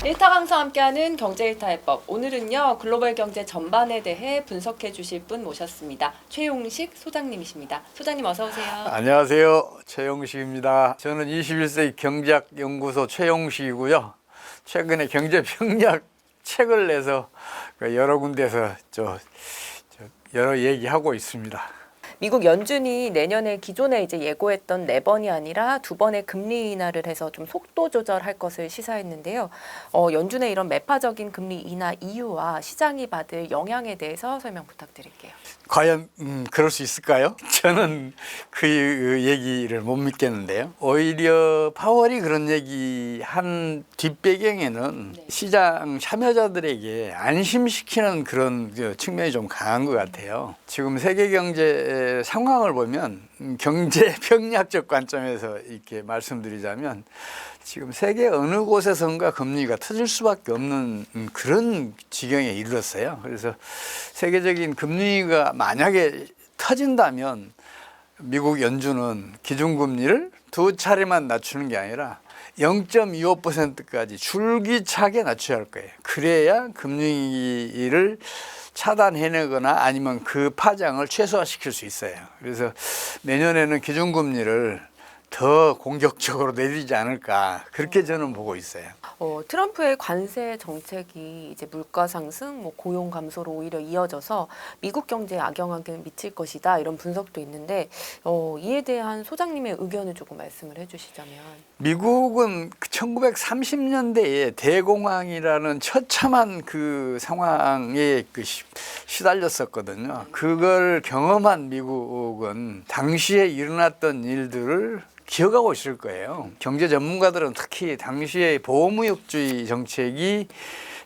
일타 강사와 함께하는 경제 일타 해법. 오늘은요 글로벌 경제 전반에 대해 분석해 주실 분 모셨습니다. 최용식 소장님이십니다. 소장님 어서 오세요. 안녕하세요. 최용식입니다. 저는 21세기 경제학 연구소 최용식이고요. 최근에 경제평약 책을 내서 여러 군데서 여러 얘기하고 있습니다. 미국 연준이 내년에 기존에 이제 예고했던 4번이 아니라 2번의 금리 인하를 해서 좀 속도 조절할 것을 시사했는데요. 연준의 이런 매파적인 금리 인하 이유와 시장이 받을 영향에 대해서 설명 부탁드릴게요. 과연 그럴 수 있을까요? 저는 그 얘기를 못 믿겠는데요. 오히려 파월이 그런 얘기한 뒷배경에는 시장 참여자들에게 안심시키는 그런 측면이 좀 강한 것 같아요. 지금 세계 경제 상황을 보면 경제 평약적 관점에서 이렇게 말씀드리자면 지금 세계 어느 곳에선가 금리가 터질 수밖에 없는 그런 지경에 이르렀어요. 그래서 세계적인 금리가 만약에 터진다면 미국 연준은 기준금리를 2차례만 낮추는 게 아니라 0.25%까지 줄기차게 낮춰야 할 거예요. 그래야 금리를 차단해내거나 아니면 그 파장을 최소화시킬 수 있어요. 그래서 내년에는 기준금리를 더 공격적으로 내리지 않을까 그렇게 저는 보고 있어요. 트럼프의 관세 정책이 이제 물가 상승, 고용 감소로 오히려 이어져서 미국 경제에 악영향을 미칠 것이다 이런 분석도 있는데 이에 대한 소장님의 의견을 조금 말씀을 해주시자면. 미국은 1930년대에 대공황이라는 처참한 그 상황에 시달렸었거든요. 그걸 경험한 미국은 당시에 일어났던 일들을 기억하고 있을 거예요. 경제 전문가들은 특히 당시의 보호무역주의 정책이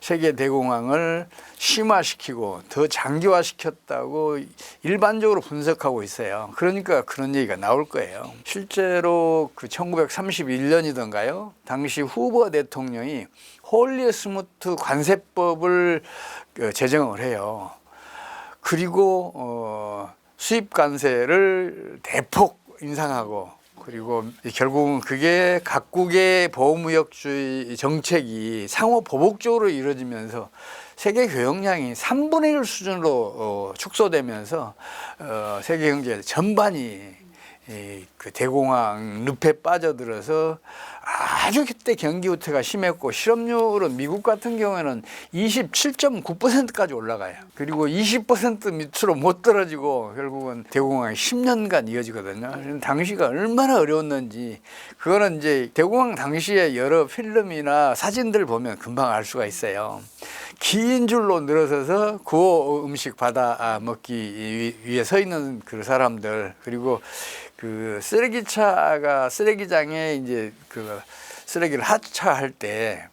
세계 대공황을 심화시키고 더 장기화시켰다고 일반적으로 분석하고 있어요. 그러니까 그런 얘기가 나올 거예요. 실제로 그 1931년이던가요? 당시 후보 대통령이 홀리스무트 관세법을 제정을 해요. 그리고 수입 관세를 대폭 인상하고 그리고 결국은 그게 각국의 보호무역주의 정책이 상호 보복적으로 이루어지면서 세계 교역량이 3분의 1 수준으로 축소되면서 세계 경제 전반이 그 대공황 늪에 빠져들어서 아주 그때 경기 후퇴가 심했고 실업률은 미국 같은 경우에는 27.9%까지 올라가요. 그리고 20% 밑으로 못 떨어지고 결국은 대공황이 10년간 이어지거든요. 당시가 얼마나 어려웠는지 그거는 이제 대공황 당시에 여러 필름이나 사진들 보면 금방 알 수가 있어요. 긴 줄로 늘어서서 구호 음식 받아 먹기 위해 서 있는 그 사람들 그리고 그 쓰레기차가 쓰레기장에 이제 그 쓰레기를 하차할 때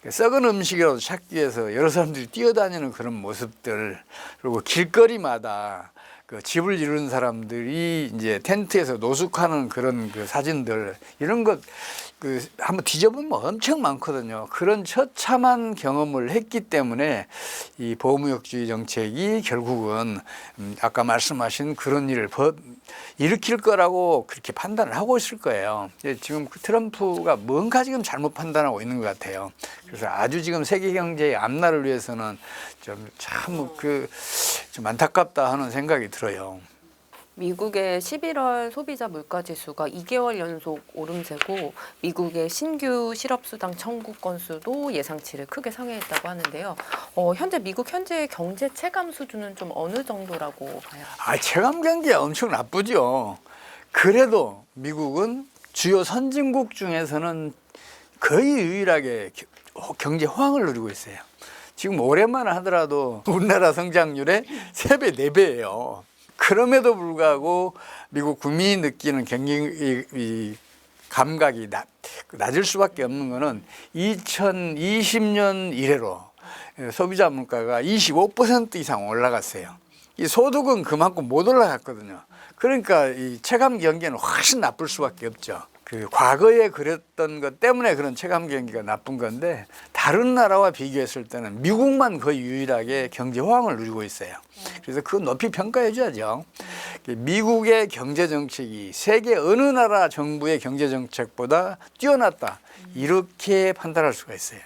썩은 음식이라도 찾기 위해서 여러 사람들이 뛰어다니는 그런 모습들 그리고 길거리마다 그 집을 이루는 사람들이 이제 텐트에서 노숙하는 그런 그 사진들 이런 것 그 한번 뒤져보면 엄청 많거든요. 그런 처참한 경험을 했기 때문에 이 보호무역주의 정책이 결국은 아까 말씀하신 그런 일을 일으킬 거라고 그렇게 판단을 하고 있을 거예요. 지금 트럼프가 뭔가 지금 잘못 판단하고 있는 것 같아요. 그래서 아주 지금 세계 경제의 앞날을 위해서는 좀 안타깝다 하는 생각이 들어요. 미국의 11월 소비자 물가지수가 2개월 연속 오름세고 미국의 신규 실업수당 청구 건수도 예상치를 크게 상회했다고 하는데요. 현재 미국 현재의 경제 체감 수준은 좀 어느 정도라고 봐요? 체감 경기가 엄청 나쁘죠. 그래도 미국은 주요 선진국 중에서는 거의 유일하게 경제 호황을 누리고 있어요. 지금 올해만 하더라도 우리나라 성장률의 3배, 4배예요. 그럼에도 불구하고 미국 국민이 느끼는 경기 감각이 낮을 수밖에 없는 것은 2020년 이래로 소비자 물가가 25% 이상 올라갔어요. 이 소득은 그만큼 못 올라갔거든요. 그러니까 이 체감 경기는 훨씬 나쁠 수밖에 없죠. 그 과거에 그랬던 것 때문에 그런 체감 경기가 나쁜 건데 다른 나라와 비교했을 때는 미국만 거의 유일하게 경제 호황을 누리고 있어요. 그래서 그거 높이 평가해 줘야죠. 미국의 경제 정책이 세계 어느 나라 정부의 경제 정책보다 뛰어났다. 이렇게 판단할 수가 있어요.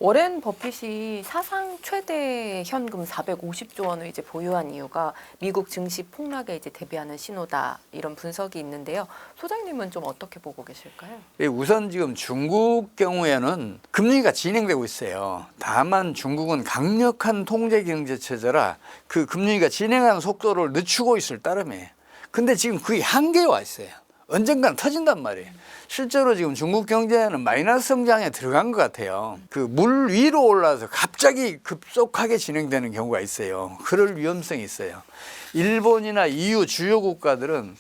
워렌 버핏이 사상 최대 현금 450조 원을 이제 보유한 이유가 미국 증시 폭락에 이제 대비하는 신호다 이런 분석이 있는데요. 소장님은 좀 어떻게 보고 계실까요? 우선 지금 중국 경우에는 금리가 진행되고 있어요. 다만 중국은 강력한 통제 경제 체제라 그 금리가 진행하는 속도를 늦추고 있을 따름이에요. 근데 지금 그게 한계에 와 있어요. 언젠간 터진단 말이에요. 실제로 지금 중국 경제는 마이너스 성장에 들어간 것 같아요. 그 물 위로 올라서 갑자기 급속하게 진행되는 경우가 있어요. 그럴 위험성이 있어요. 일본이나 EU 주요 국가들은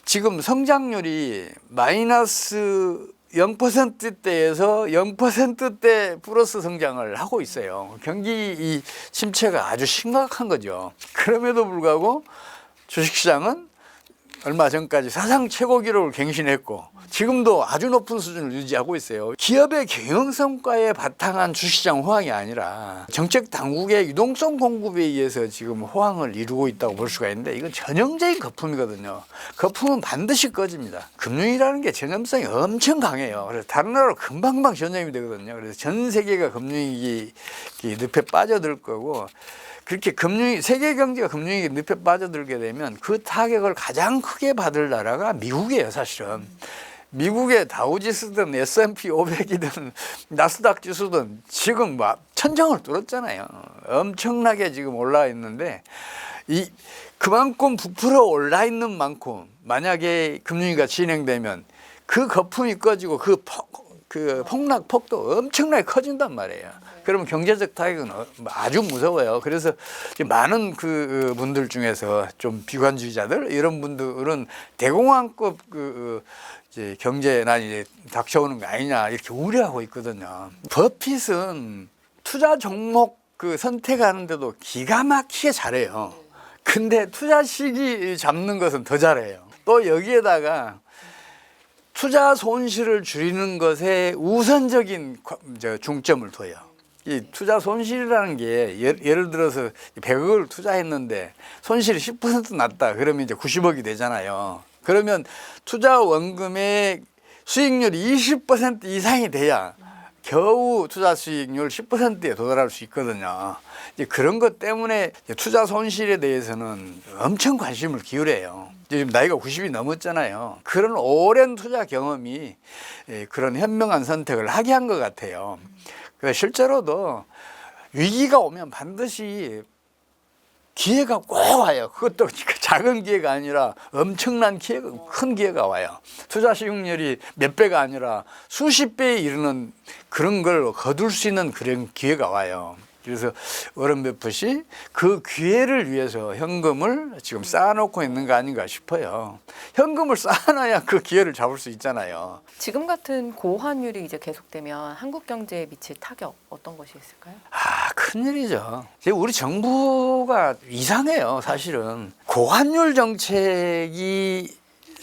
지금 성장률이 마이너스 0%대에서 0%대 플러스 성장을 하고 있어요. 경기 이 침체가 아주 심각한 거죠. 그럼에도 불구하고 주식시장은 얼마 전까지 사상 최고 기록을 갱신했고 지금도 아주 높은 수준을 유지하고 있어요. 기업의 경영 성과에 바탕한 주식시장 호황이 아니라 정책 당국의 유동성 공급에 의해서 지금 호황을 이루고 있다고 볼 수가 있는데 이건 전형적인 거품이거든요. 거품은 반드시 꺼집니다. 금융이라는 게 전염성이 엄청 강해요. 그래서 다른 나라로 금방금방 전염이 되거든요. 그래서 전 세계가 금융위기 늪에 빠져들 거고 그렇게 세계 경제가 금융위기 늪에 빠져들게 되면 그 타격을 가장 크게 받을 나라가 미국이에요, 사실은. 미국의 다우지수든 S&P 500이든 나스닥 지수든 지금 천정을 뚫었잖아요. 엄청나게 지금 올라 있는데 그만큼 부풀어 올라 있는 만큼 만약에 금융위기가 진행되면 그 거품이 꺼지고 그 폭락 폭도 엄청나게 커진단 말이에요. 그러면 경제적 타격은 아주 무서워요. 그래서 많은 그 분들 중에서 좀 비관주의자들 이런 분들은 대공황급 이제 경제난이 이제 닥쳐오는 거 아니냐 이렇게 우려하고 있거든요. 버핏은 투자 종목 선택하는데도 기가 막히게 잘해요. 근데 투자 시기 잡는 것은 더 잘해요. 또 여기에다가 투자 손실을 줄이는 것에 우선적인 중점을 둬요. 이 투자 손실이라는 게 예를 들어서 100억을 투자했는데 손실이 10% 났다. 그러면 이제 90억이 되잖아요. 그러면 투자 원금의 수익률이 20% 이상이 돼야 겨우 투자 수익률 10%에 도달할 수 있거든요. 이제 그런 것 때문에 투자 손실에 대해서는 엄청 관심을 기울여요. 지금 나이가 90이 넘었잖아요. 그런 오랜 투자 경험이 그런 현명한 선택을 하게 한 것 같아요. 실제로도 위기가 오면 반드시 기회가 꼭 와요. 그것도 작은 기회가 아니라 엄청난 기회가, 큰 기회가 와요. 투자 수익률이 몇 배가 아니라 수십 배에 이르는 그런 걸 거둘 수 있는 그런 기회가 와요. 그래서 워런 버핏이 그 기회를 위해서 현금을 지금 쌓아놓고 있는 거 아닌가 싶어요. 현금을 쌓아놔야 그 기회를 잡을 수 있잖아요. 지금 같은 고환율이 이제 계속되면 한국 경제에 미칠 타격 어떤 것이 있을까요? 큰일이죠. 우리 정부가 이상해요, 사실은. 고환율 정책이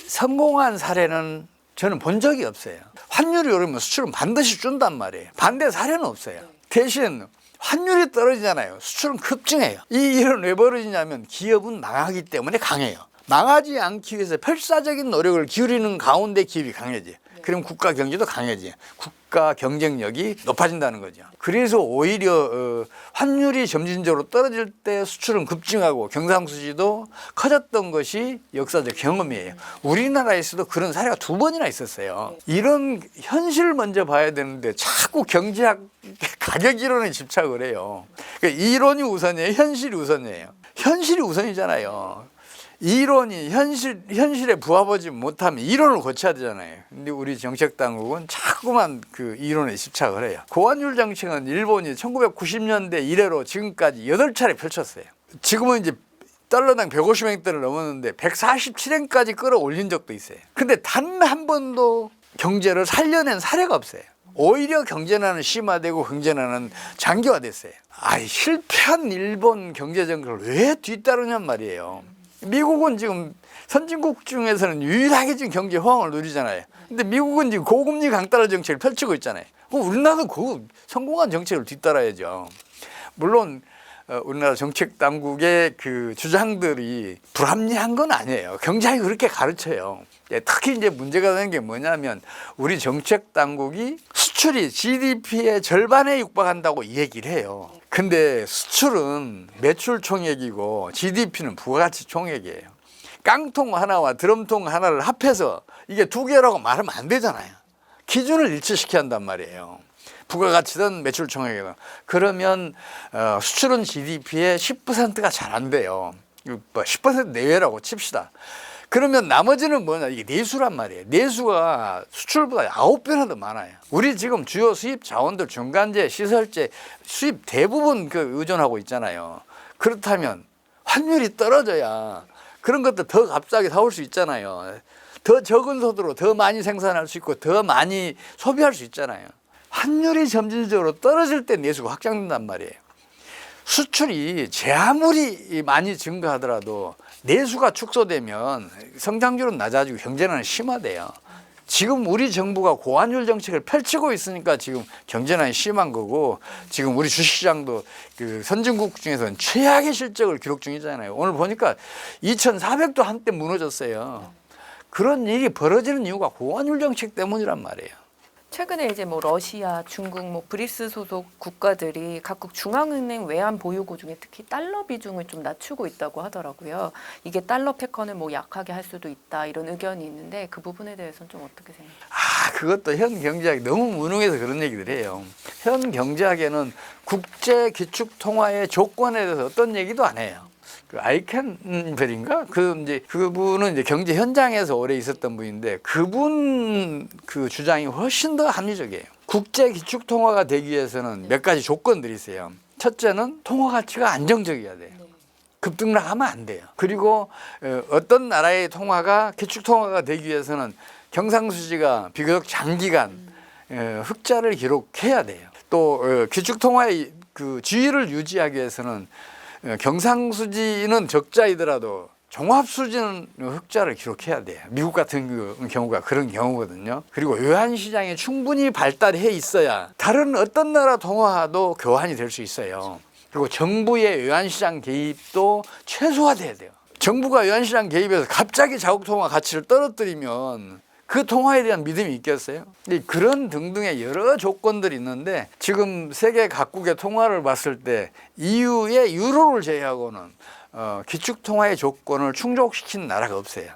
성공한 사례는 저는 본 적이 없어요. 환율이 오르면 수출은 반드시 준단 말이에요. 반대 사례는 없어요. 대신 환율이 떨어지잖아요. 수출은 급증해요. 이 일은 왜 벌어지냐면 기업은 망하기 때문에 강해요. 망하지 않기 위해서 필사적인 노력을 기울이는 가운데 기업이 강해져요. 그럼 국가 경제도 강해져요. 국가 경쟁력이 높아진다는 거죠. 그래서 오히려 환율이 점진적으로 떨어질 때 수출은 급증하고 경상수지도 커졌던 것이 역사적 경험이에요. 우리나라에서도 그런 사례가 2번이나 있었어요. 이런 현실을 먼저 봐야 되는데 자꾸 경제학 가격 이론에 집착을 해요. 그러니까 이론이 우선이에요, 현실이 우선이에요. 현실이 우선이잖아요. 이론이 현실에 부합하지 못하면 이론을 고쳐야 되잖아요. 근데 우리 정책당국은 자꾸만 그 이론에 집착을 해요. 고환율 정책은 일본이 1990년대 이래로 지금까지 8차례 펼쳤어요. 지금은 이제 달러당 150엔대를 넘었는데 147엔까지 끌어올린 적도 있어요. 근데 단 한 번도 경제를 살려낸 사례가 없어요. 오히려 경제난은 심화되고 경제난은 장기화됐어요. 실패한 일본 경제정책을 왜 뒤따르냔 말이에요. 미국은 지금 선진국 중에서는 유일하게 지금 경제 호황을 누리잖아요. 근데 미국은 지금 고금리 강달러 정책을 펼치고 있잖아요. 그럼 우리나라도 그 성공한 정책을 뒤따라야죠. 물론 우리나라 정책 당국의 그 주장들이 불합리한 건 아니에요. 경제학이 그렇게 가르쳐요. 특히 이제 문제가 되는 게 뭐냐면 우리 정책 당국이 수출이 GDP의 절반에 육박한다고 이 얘기를 해요. 근데 수출은 매출 총액이고 GDP는 부가가치 총액이에요. 깡통 하나와 드럼통 하나를 합해서 이게 두 개라고 말하면 안 되잖아요. 기준을 일치시켜야 한단 말이에요. 부가가치든 매출 총액이든. 그러면 수출은 GDP의 10%가 잘 안 돼요. 10% 내외라고 칩시다. 그러면 나머지는 뭐냐, 이게 내수란 말이에요. 내수가 수출보다 9배나 더 많아요. 우리 지금 주요 수입 자원들, 중간재, 시설재 수입 대부분 의존하고 있잖아요. 그렇다면 환율이 떨어져야 그런 것들 더 값싸게 사올 수 있잖아요. 더 적은 소득으로 더 많이 생산할 수 있고 더 많이 소비할 수 있잖아요. 환율이 점진적으로 떨어질 때 내수가 확장된단 말이에요. 수출이 제 아무리 많이 증가하더라도 내수가 축소되면 성장률은 낮아지고 경제난이 심화돼요. 지금 우리 정부가 고환율 정책을 펼치고 있으니까 지금 경제난이 심한 거고, 지금 우리 주식시장도 그 선진국 중에서는 최악의 실적을 기록 중이잖아요. 오늘 보니까 2,400도 한때 무너졌어요. 그런 일이 벌어지는 이유가 고환율 정책 때문이란 말이에요. 최근에 이제 뭐 러시아, 중국, 뭐 브릭스 소속 국가들이 각국 중앙은행 외환 보유고 중에 특히 달러 비중을 좀 낮추고 있다고 하더라고요. 이게 달러 패권을 뭐 약하게 할 수도 있다 이런 의견이 있는데 그 부분에 대해서는 좀 어떻게 생각하세요? 그것도 현 경제학이 너무 무능해서 그런 얘기들 해요. 현 경제학에는 국제 기축 통화의 조건에 대해서 어떤 얘기도 안 해요. 그 아이켄벨인가? 그분은 이제 경제 현장에서 오래 있었던 분인데 그분 그 주장이 훨씬 더 합리적이에요. 국제 기축 통화가 되기 위해서는 몇 가지 조건들이 있어요. 첫째는 통화 가치가 안정적이어야 돼요. 급등락하면 안 돼요. 그리고 어떤 나라의 통화가 기축 통화가 되기 위해서는 경상수지가 비교적 장기간 흑자를 기록해야 돼요. 또 기축 통화의 그 지위를 유지하기 위해서는 경상수지는 적자이더라도 종합수지는 흑자를 기록해야 돼요. 미국 같은 경우가 그런 경우거든요. 그리고 외환시장이 충분히 발달해 있어야 다른 어떤 나라 통화도 교환이 될 수 있어요. 그리고 정부의 외환시장 개입도 최소화돼야 돼요. 정부가 외환시장 개입해서 갑자기 자국통화 가치를 떨어뜨리면 그 통화에 대한 믿음이 있겠어요? 그런 등등의 여러 조건들이 있는데 지금 세계 각국의 통화를 봤을 때 EU의 유로를 제외하고는 기축통화의 조건을 충족시킨 나라가 없어요.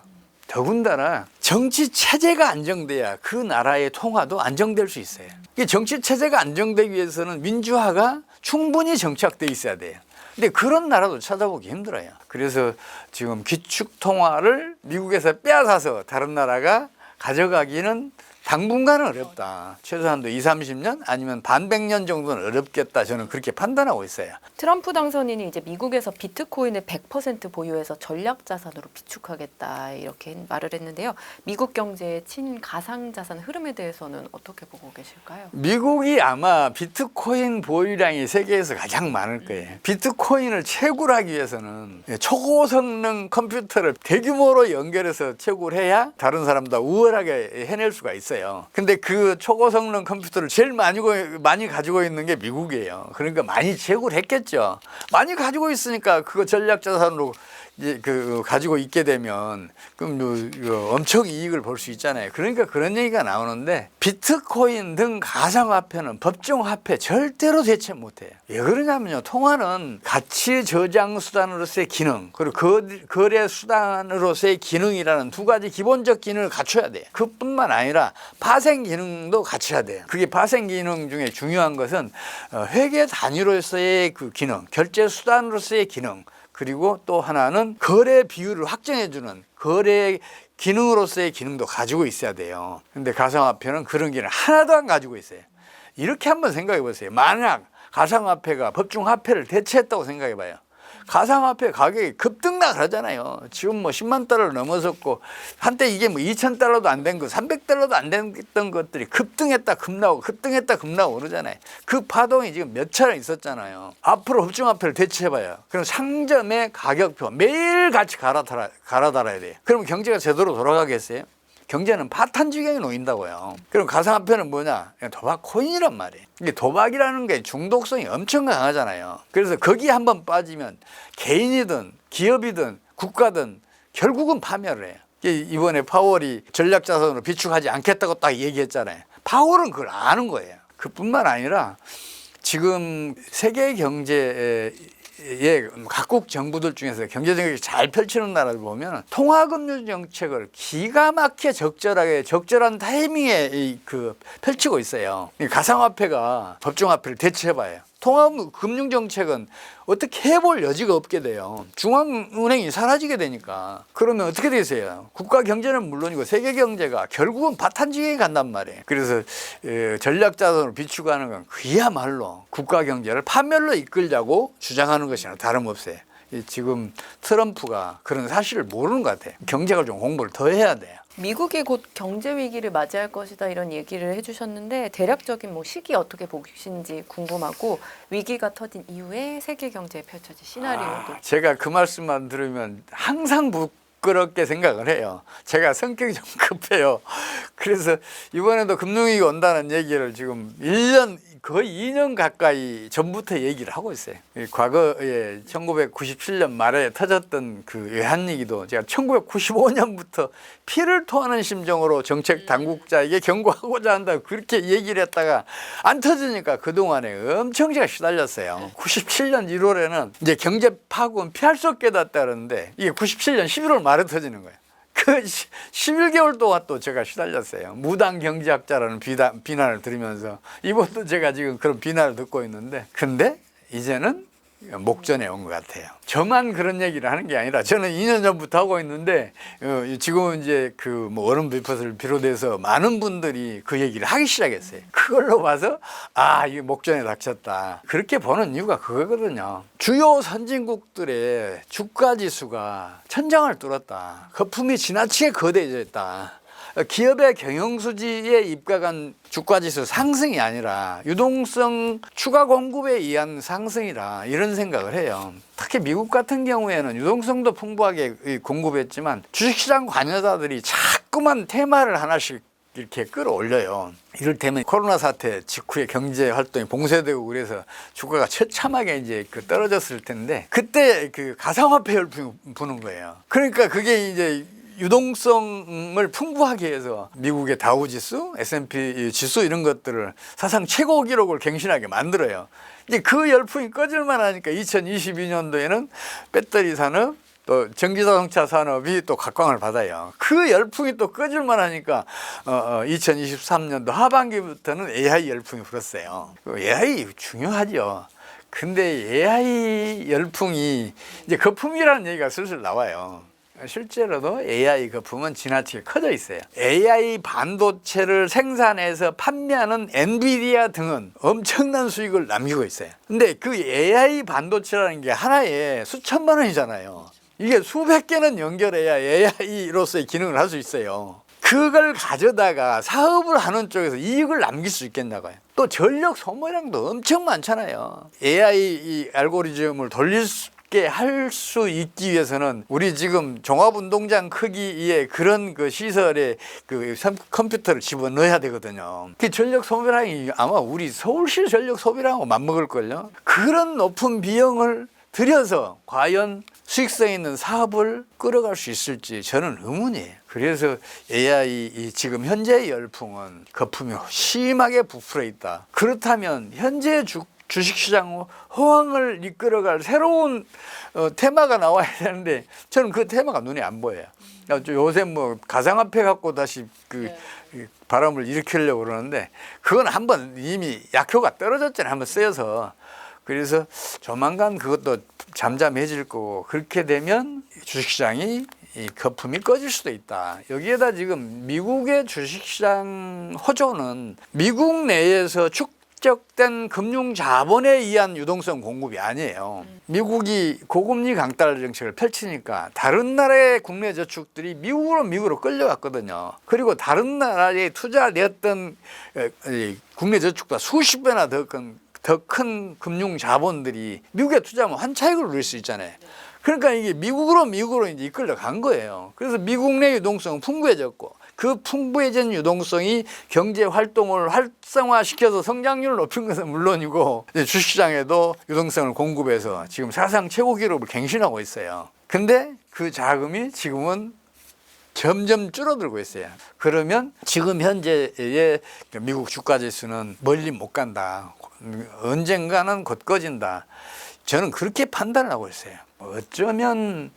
더군다나 정치 체제가 안정돼야 그 나라의 통화도 안정될 수 있어요. 정치 체제가 안정되기 위해서는 민주화가 충분히 정착돼 있어야 돼요. 근데 그런 나라도 찾아보기 힘들어요. 그래서 지금 기축통화를 미국에서 빼앗아서 다른 나라가 가져가기는 당분간은 어렵다. 최소한도 20, 30년 아니면 반백년 정도는 어렵겠다. 저는 그렇게 판단하고 있어요. 트럼프 당선인이 이제 미국에서 비트코인을 100% 보유해서 전략 자산으로 비축하겠다 이렇게 말을 했는데요. 미국 경제의 친가상 자산 흐름에 대해서는 어떻게 보고 계실까요? 미국이 아마 비트코인 보유량이 세계에서 가장 많을 거예요. 비트코인을 채굴하기 위해서는 초고성능 컴퓨터를 대규모로 연결해서 채굴해야 다른 사람보다 우월하게 해낼 수가 있어요. 근데 그 초고성능 컴퓨터를 제일 많이 가지고 있는 게 미국이에요. 그러니까 많이 채굴했겠죠. 많이 가지고 있으니까 그거 전략 자산으로 이제 가지고 있게 되면 그럼 엄청 이익을 볼 수 있잖아요. 그러니까 그런 얘기가 나오는데 비트코인 등 가상화폐는 법정화폐 절대로 대체 못해요. 왜 그러냐면요. 통화는 가치 저장 수단으로서의 기능 그리고 거래 수단으로서의 기능이라는 두 가지 기본적 기능을 갖춰야 돼요. 그뿐만 아니라 파생 기능도 갖춰야 돼요. 그게 파생 기능 중에 중요한 것은 회계 단위로서의 그 기능, 결제 수단으로서의 기능 그리고 또 하나는 거래 비율을 확정해주는 거래 기능으로서의 기능도 가지고 있어야 돼요. 근데 가상화폐는 그런 기능 하나도 안 가지고 있어요. 이렇게 한번 생각해 보세요. 만약 가상화폐가 법정화폐를 대체했다고 생각해 봐요. 가상화폐 가격이 급등락을 하잖아요. 지금 뭐 10만 달러를 넘어섰고 한때 이게 뭐 2,000달러도 안 된 거, 300달러도 안 됐던 것들이 급등했다 급나오고 급등했다 급나오고 그러잖아요. 그 파동이 지금 몇 차례 있었잖아요. 앞으로 법정화폐를 대체해봐요. 그럼 상점의 가격표 매일 같이 갈아달아야 돼요. 그러면 경제가 제대로 돌아가겠어요? 경제는 파탄지경에 놓인다고요. 그럼 가상화폐는 뭐냐? 도박 코인이란 말이에요. 이게 도박이라는 게 중독성이 엄청 강하잖아요. 그래서 거기에 한번 빠지면 개인이든 기업이든 국가든 결국은 파멸을 해요. 이번에 파월이 전략자산으로 비축하지 않겠다고 딱 얘기했잖아요. 파월은 그걸 아는 거예요. 그뿐만 아니라 지금 세계 경제에 각국 정부들 중에서 경제정책이 잘 펼치는 나라를 보면 통화금융 정책을 기가 막히게 적절한 타이밍에 펼치고 있어요. 가상화폐가 법정화폐를 대체해봐요. 통화금융 정책은 어떻게 해볼 여지가 없게 돼요. 중앙은행이 사라지게 되니까. 그러면 어떻게 되세요? 국가 경제는 물론이고 세계 경제가 결국은 바탄지기에 간단 말이에요. 그래서 전략자산으로 비추고 하는 건 그야말로 국가 경제를 파멸로 이끌자고 주장하는 것이나 다름없어요. 지금 트럼프가 그런 사실을 모르는 것 같아요. 경제가 좀 공부를 더 해야 돼요. 미국이 곧 경제 위기를 맞이할 것이다 이런 얘기를 해주셨는데 대략적인 뭐 시기 어떻게 보시는지 궁금하고 위기가 터진 이후에 세계 경제에 펼쳐질 시나리오도. 제가 그 말씀만 들으면 항상 부끄럽게 생각을 해요. 제가 성격이 좀 급해요. 그래서 이번에도 금융위기 온다는 얘기를 지금 1년 거의 2년 가까이 전부터 얘기를 하고 있어요. 과거에 1997년 말에 터졌던 그 외환위기도 제가 1995년부터 피를 토하는 심정으로 정책 당국자에게 경고하고자 한다 그렇게 얘기를 했다가 안 터지니까 그동안에 엄청 제가 시달렸어요. 97년 1월에는 이제 경제 파국은 피할 수 없게 됐다 그러는데 이게 97년 11월 말에 터지는 거예요. 그 11개월 동안 또 제가 시달렸어요. 무당 경제학자라는 비난을 들으면서 이번도 제가 지금 그런 비난을 듣고 있는데 근데 이제는 목전에 온 것 같아요. 저만 그런 얘기를 하는 게 아니라 저는 2년 전부터 하고 있는데 지금은 이제 그 뭐 워런 버핏을 비롯해서 많은 분들이 그 얘기를 하기 시작했어요. 그걸로 봐서 이게 목전에 닥쳤다. 그렇게 보는 이유가 그거거든요. 주요 선진국들의 주가 지수가 천장을 뚫었다. 거품이 지나치게 거대해졌다. 기업의 경영수지에 입각한 주가지수 상승이 아니라 유동성 추가 공급에 의한 상승이라 이런 생각을 해요. 특히 미국 같은 경우에는 유동성도 풍부하게 공급했지만 주식시장 관여자들이 자꾸만 테마를 하나씩 이렇게 끌어올려요. 이를테면 코로나 사태 직후에 경제 활동이 봉쇄되고 그래서 주가가 처참하게 이제 떨어졌을 텐데 그때 그 가상화폐 열풍이 부는 거예요. 그러니까 그게 이제 유동성을 풍부하게 해서 미국의 다우지수, S&P 지수 이런 것들을 사상 최고 기록을 갱신하게 만들어요. 이제 그 열풍이 꺼질만 하니까 2022년도에는 배터리 산업 또 전기자동차 산업이 또 각광을 받아요. 그 열풍이 또 꺼질만 하니까 2023년도 하반기부터는 AI 열풍이 불었어요. AI 중요하죠. 근데 AI 열풍이 이제 거품이라는 얘기가 슬슬 나와요. 실제로도 AI 거품은 지나치게 커져 있어요. AI 반도체를 생산해서 판매하는 엔비디아 등은 엄청난 수익을 남기고 있어요. 근데 그 AI 반도체라는 게 하나에 수천만 원이잖아요. 이게 수백 개는 연결해야 AI로서의 기능을 할 수 있어요. 그걸 가져다가 사업을 하는 쪽에서 이익을 남길 수 있겠냐고요. 또 전력 소모량도 엄청 많잖아요. AI 알고리즘을 돌릴 수 할 수 있기 위해서는 우리 지금 종합운동장 크기의 그런 그 시설에 그 컴퓨터를 집어넣어야 되거든요. 그 전력 소비량이 아마 우리 서울시 전력 소비량하고 맞먹을걸요. 그런 높은 비용을 들여서 과연 수익성 있는 사업을 끌어갈 수 있을지 저는 의문이에요. 그래서 AI 지금 현재의 열풍은 거품이 심하게 부풀어 있다. 그렇다면 현재 주식시장 호황을 이끌어갈 새로운 테마가 나와야 되는데 저는 그 테마가 눈에 안 보여요. 요새 뭐 가상화폐 갖고 다시 바람을 일으키려고 그러는데 그건 한번 이미 약효가 떨어졌잖아요. 한번 쓰여서. 그래서 조만간 그것도 잠잠해질 거고 그렇게 되면 주식시장이 이 거품이 꺼질 수도 있다. 여기에다 지금 미국의 주식시장 호조는 미국 내에서 축적된 금융 자본에 의한 유동성 공급이 아니에요. 미국이 고금리 강달 정책을 펼치니까 다른 나라의 국내 저축들이 미국으로 끌려갔거든요. 그리고 다른 나라에 투자되었던 국내 저축보다 수십 배나 더 큰 금융 자본들이 미국에 투자하면 환차익을 누릴 수 있잖아요. 그러니까 이게 미국으로 이제 이끌려 간 거예요. 그래서 미국 내 유동성은 풍부해졌고 그 풍부해진 유동성이 경제 활동을 활성화시켜서 성장률을 높인 것은 물론이고 주식시장에도 유동성을 공급해서 지금 사상 최고 기록을 갱신하고 있어요. 근데 그 자금이 지금은 점점 줄어들고 있어요. 그러면 지금 현재의 미국 주가 지수는 멀리 못 간다. 언젠가는 곧 꺼진다. 저는 그렇게 판단을 하고 있어요. 어쩌면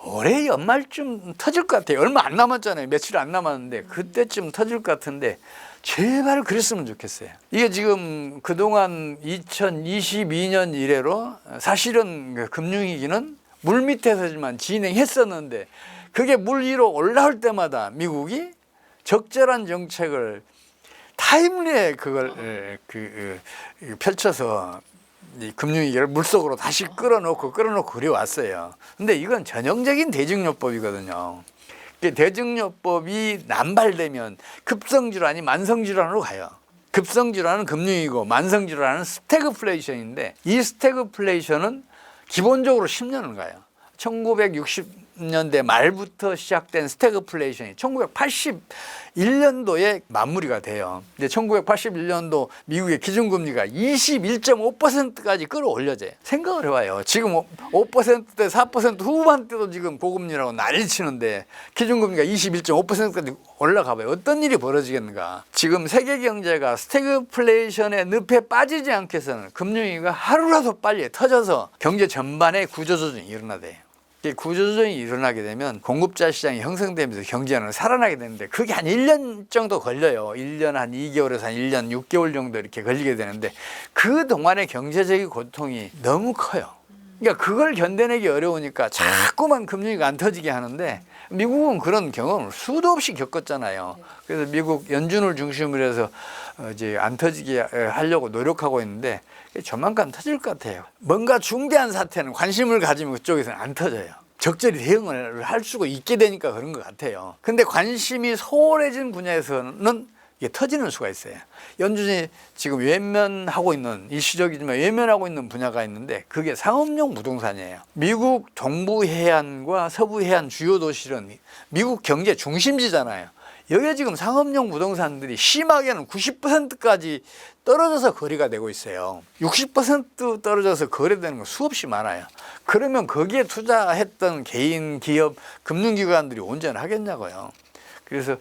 올해 연말쯤 터질 것 같아요. 얼마 안 남았잖아요. 며칠 안 남았는데 그때쯤 터질 것 같은데 제발 그랬으면 좋겠어요. 이게 지금 그동안 2022년 이래로 사실은 그 금융위기는 물밑에서지만 진행했었는데 그게 물 위로 올라올 때마다 미국이 적절한 정책을 타임리에 그걸 펼쳐서 이 금융위기를 물속으로 다시 끌어놓고 그래왔어요. 근데 이건 전형적인 대증요법이거든요. 대증요법이 남발되면 급성질환이 만성질환으로 가요. 급성질환은 금융이고 만성질환은 스태그플레이션인데 이 스태그플레이션은 기본적으로 10년을 가요. 1960년대 말부터 시작된 스태그플레이션이 1981년도에 마무리가 돼요. 근데 1981년도 미국의 기준금리가 21.5%까지 끌어올려져요. 생각을 해봐요. 지금 5%대 4% 후반대도 지금 고금리라고 난리치는데 기준금리가 21.5%까지 올라가 봐요. 어떤 일이 벌어지겠는가. 지금 세계 경제가 스태그플레이션의 늪에 빠지지 않게 해서는 금융위기가 하루라도 빨리 터져서 경제 전반에 구조조정이 일어나대요. 구조조정이 일어나게 되면 공급자 시장이 형성되면서 경제는 살아나게 되는데 그게 한 1년 정도 걸려요. 1년 한 2개월에서 한 1년 6개월 정도 이렇게 걸리게 되는데 그동안의 경제적인 고통이 너무 커요. 그러니까 그걸 견뎌내기 어려우니까 자꾸만 금융위기가 안 터지게 하는데 미국은 그런 경험을 수도 없이 겪었잖아요. 그래서 미국 연준을 중심으로 해서 이제 안 터지게 하려고 노력하고 있는데 조만간 터질 것 같아요. 뭔가 중대한 사태는 관심을 가지면 그쪽에서는 안 터져요. 적절히 대응을 할 수가 있게 되니까 그런 것 같아요. 근데 관심이 소홀해진 분야에서는 이게 터지는 수가 있어요. 연준이 지금 외면하고 있는 일시적이지만 외면하고 있는 분야가 있는데 그게 상업용 부동산이에요. 미국 동부 해안과 서부 해안 주요 도시는 미국 경제 중심지잖아요. 여기에 지금 상업용 부동산들이 심하게는 90%까지 떨어져서 거래가 되고 있어요. 60% 떨어져서 거래되는 건 수없이 많아요. 그러면 거기에 투자했던 개인, 기업, 금융기관들이 온전하겠냐고요. 그래서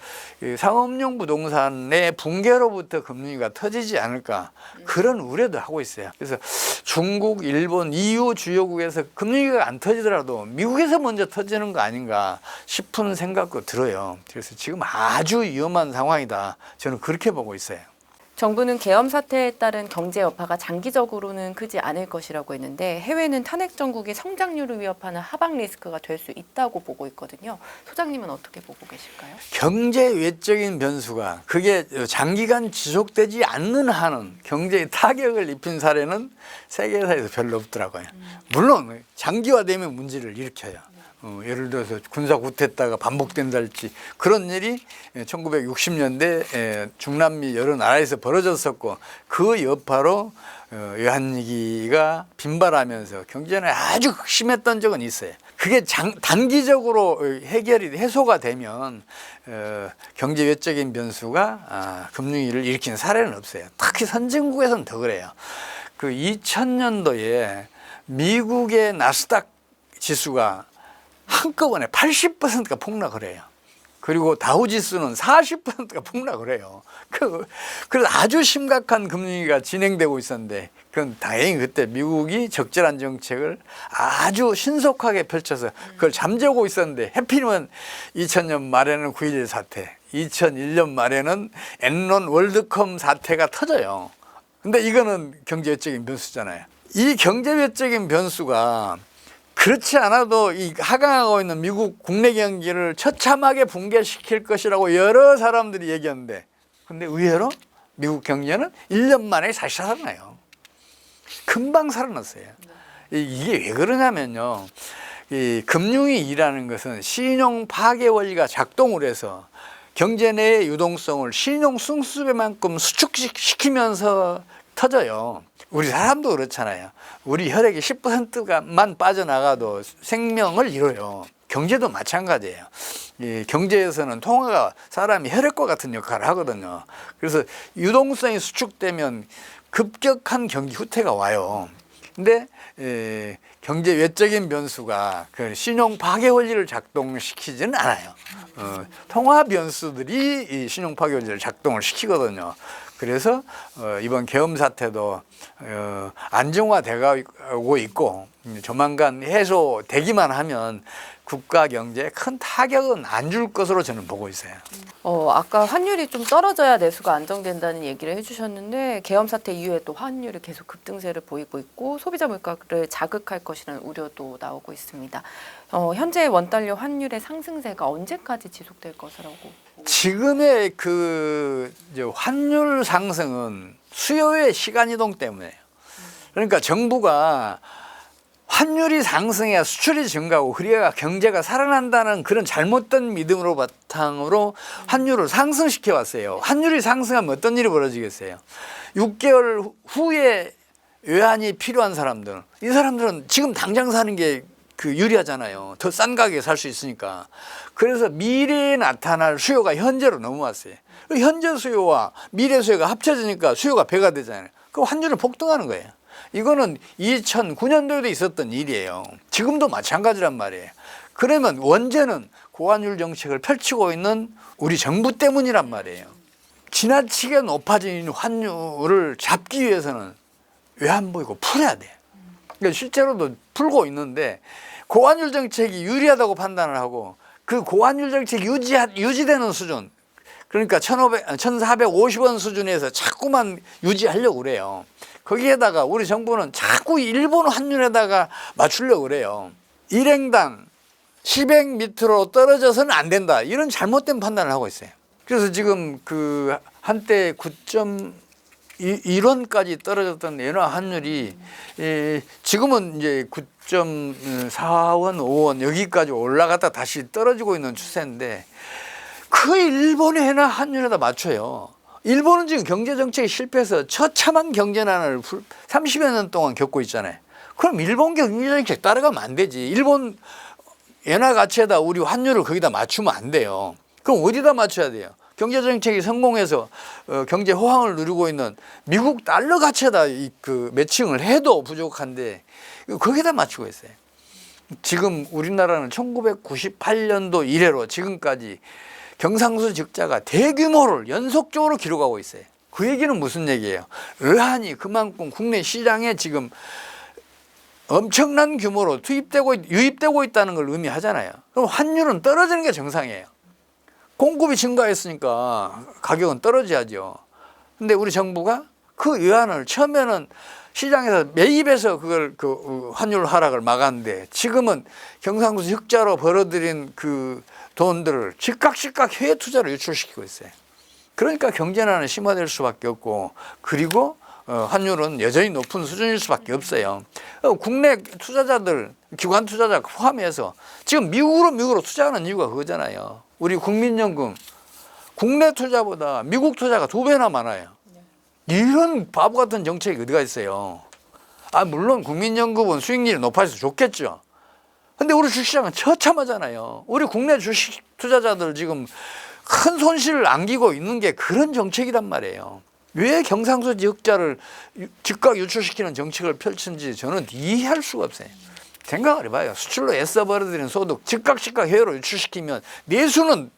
상업용 부동산의 붕괴로부터 금융위기가 터지지 않을까 그런 우려도 하고 있어요. 그래서 중국, 일본, EU 주요국에서 금융위기가 안 터지더라도 미국에서 먼저 터지는 거 아닌가 싶은 생각도 들어요. 그래서 지금 아주 위험한 상황이다. 저는 그렇게 보고 있어요. 정부는 계엄 사태에 따른 경제 여파가 장기적으로는 크지 않을 것이라고 했는데 해외는 탄핵 정국의 성장률을 위협하는 하방 리스크가 될 수 있다고 보고 있거든요. 소장님은 어떻게 보고 계실까요? 경제 외적인 변수가 그게 장기간 지속되지 않는 한은 경제에 타격을 입힌 사례는 세계사에서 별로 없더라고요. 물론 장기화되면 문제를 일으켜요. 예를 들어서 군사 구태타가 반복된달지 그런 일이 1960년대 중남미 여러 나라에서 벌어졌었고 그 여파로 외환위기가 빈발하면서 경제는 아주 심했던 적은 있어요. 그게 단기적으로 해소가 되면 경제 외적인 변수가 금융위기를 일으키는 사례는 없어요. 특히 선진국에서는 더 그래요. 그 2000년도에 미국의 나스닥 지수가 한꺼번에 80%가 폭락을 해요. 그리고 다우지수는 40%가 폭락을 해요. 그래서 아주 심각한 금융위기가 진행되고 있었는데 그건 다행히 그때 미국이 적절한 정책을 아주 신속하게 펼쳐서 그걸 잠재우고 있었는데 해필이면 2000년 말에는 9.11 사태, 2001년 말에는 엔론 월드컵 사태가 터져요. 근데 이거는 경제외적인 변수잖아요. 이 경제외적인 변수가 그렇지 않아도 이 하강하고 있는 미국 국내 경기를 처참하게 붕괴시킬 것이라고 여러 사람들이 얘기하는데 근데 의외로 미국 경제는 1년 만에 다시 살아나요. 금방 살아났어요. 이게 왜 그러냐면요. 이 금융위기라는 것은 신용 파괴 원리가 작동을 해서 경제 내의 유동성을 신용 승수배만큼 수축시키면서 터져요. 우리 사람도 그렇잖아요. 우리 혈액의 10%만 빠져나가도 생명을 잃어요. 경제도 마찬가지예요. 이 경제에서는 통화가 사람이 혈액과 같은 역할을 하거든요. 그래서 유동성이 수축되면 급격한 경기 후퇴가 와요. 근데 경제 외적인 변수가 그 신용 파괴 원리를 작동시키지는 않아요. 통화 변수들이 이 신용 파괴 원리를 작동을 시키거든요. 그래서 이번 계엄 사태도 안정화되고 있고 조만간 해소되기만 하면 국가 경제에 큰 타격은 안 줄 것으로 저는 보고 있어요. 아까 환율이 좀 떨어져야 내수가 안정된다는 얘기를 해주셨는데 계엄 사태 이후에 또 환율이 계속 급등세를 보이고 있고 소비자 물가를 자극할 것이라는 우려도 나오고 있습니다. 현재 원달러 환율의 상승세가 언제까지 지속될 것이라고? 지금의 그 환율 상승은 수요의 시간 이동 때문에요. 그러니까 정부가 환율이 상승해야 수출이 증가하고 그래야 경제가 살아난다는 그런 잘못된 믿음으로 바탕으로 환율을 상승시켜 왔어요. 환율이 상승하면 어떤 일이 벌어지겠어요? 6개월 후에 외환이 필요한 사람들, 이 사람들은 지금 당장 사는 게 그 유리하잖아요. 더 싼 가격에 살 수 있으니까. 그래서 미래에 나타날 수요가 현재로 넘어왔어요. 현재 수요와 미래 수요가 합쳐지니까 수요가 배가 되잖아요. 그 환율은 폭등하는 거예요. 이거는 2009년도에도 있었던 일이에요. 지금도 마찬가지란 말이에요. 그러면 원죄는 고환율 정책을 펼치고 있는 우리 정부 때문이란 말이에요. 지나치게 높아진 환율을 잡기 위해서는 외환보이고 풀어야 돼요. 그러니까 실제로도 풀고 있는데 고환율 정책이 유리하다고 판단을 하고 그 고환율 정책이 유지되는 수준, 그러니까 1,450원 수준에서 자꾸만 유지하려고 그래요. 거기에다가 우리 정부는 자꾸 일본 환율에다가 맞추려고 그래요. 일행당 10행 밑으로 떨어져서는 안 된다. 이런 잘못된 판단을 하고 있어요. 그래서 지금 그 한때 9.1원까지 떨어졌던 엔화 환율이 지금은 이제 9.4원, 5원 여기까지 올라갔다 다시 떨어지고 있는 추세인데 그 일본의 엔화 환율에다 맞춰요. 일본은 지금 경제정책이 실패해서 처참한 경제난을 30여 년 동안 겪고 있잖아요. 그럼 일본 경제정책 따라가면 안 되지. 일본 엔화 가치에다 우리 환율을 거기다 맞추면 안 돼요. 그럼 어디다 맞춰야 돼요? 경제정책이 성공해서 경제 호황을 누리고 있는 미국 달러 가치에다 그 매칭을 해도 부족한데 거기다 맞추고 있어요. 지금 우리나라는 1998년도 이래로 지금까지 경상수 적자가 대규모를 연속적으로 기록하고 있어요. 그 얘기는 무슨 얘기예요? 외환이 그만큼 국내 시장에 지금 엄청난 규모로 유입되고 있다는 걸 의미하잖아요. 그럼 환율은 떨어지는 게 정상이에요. 공급이 증가했으니까 가격은 떨어져야죠. 근데 우리 정부가 그 외환을 처음에는 시장에서 매입해서 그걸 그 환율 하락을 막았는데 지금은 경상수 적자로 벌어들인 그 돈들을 즉각 해외 투자로 유출시키고 있어요. 그러니까 경제난은 심화될 수밖에 없고 그리고 환율은 여전히 높은 수준일 수밖에 없어요. 국내 투자자들, 기관 투자자 포함해서 지금 미국으로 투자하는 이유가 그거잖아요. 우리 국민연금 국내 투자보다 미국 투자가 2배나 많아요. 이런 바보 같은 정책이 어디가 있어요. 물론 국민연금은 수익률이 높아져서 좋겠죠. 근데 우리 주식시장은 처참하잖아요. 우리 국내 주식 투자자들 지금 큰 손실을 안기고 있는 게 그런 정책이란 말이에요. 왜 경상수 지역자를 즉각 유출시키는 정책을 펼친지 저는 이해할 수가 없어요. 생각을 해봐요. 수출로 애써 벌어들인 소득 즉각 해외로 유출시키면 내수는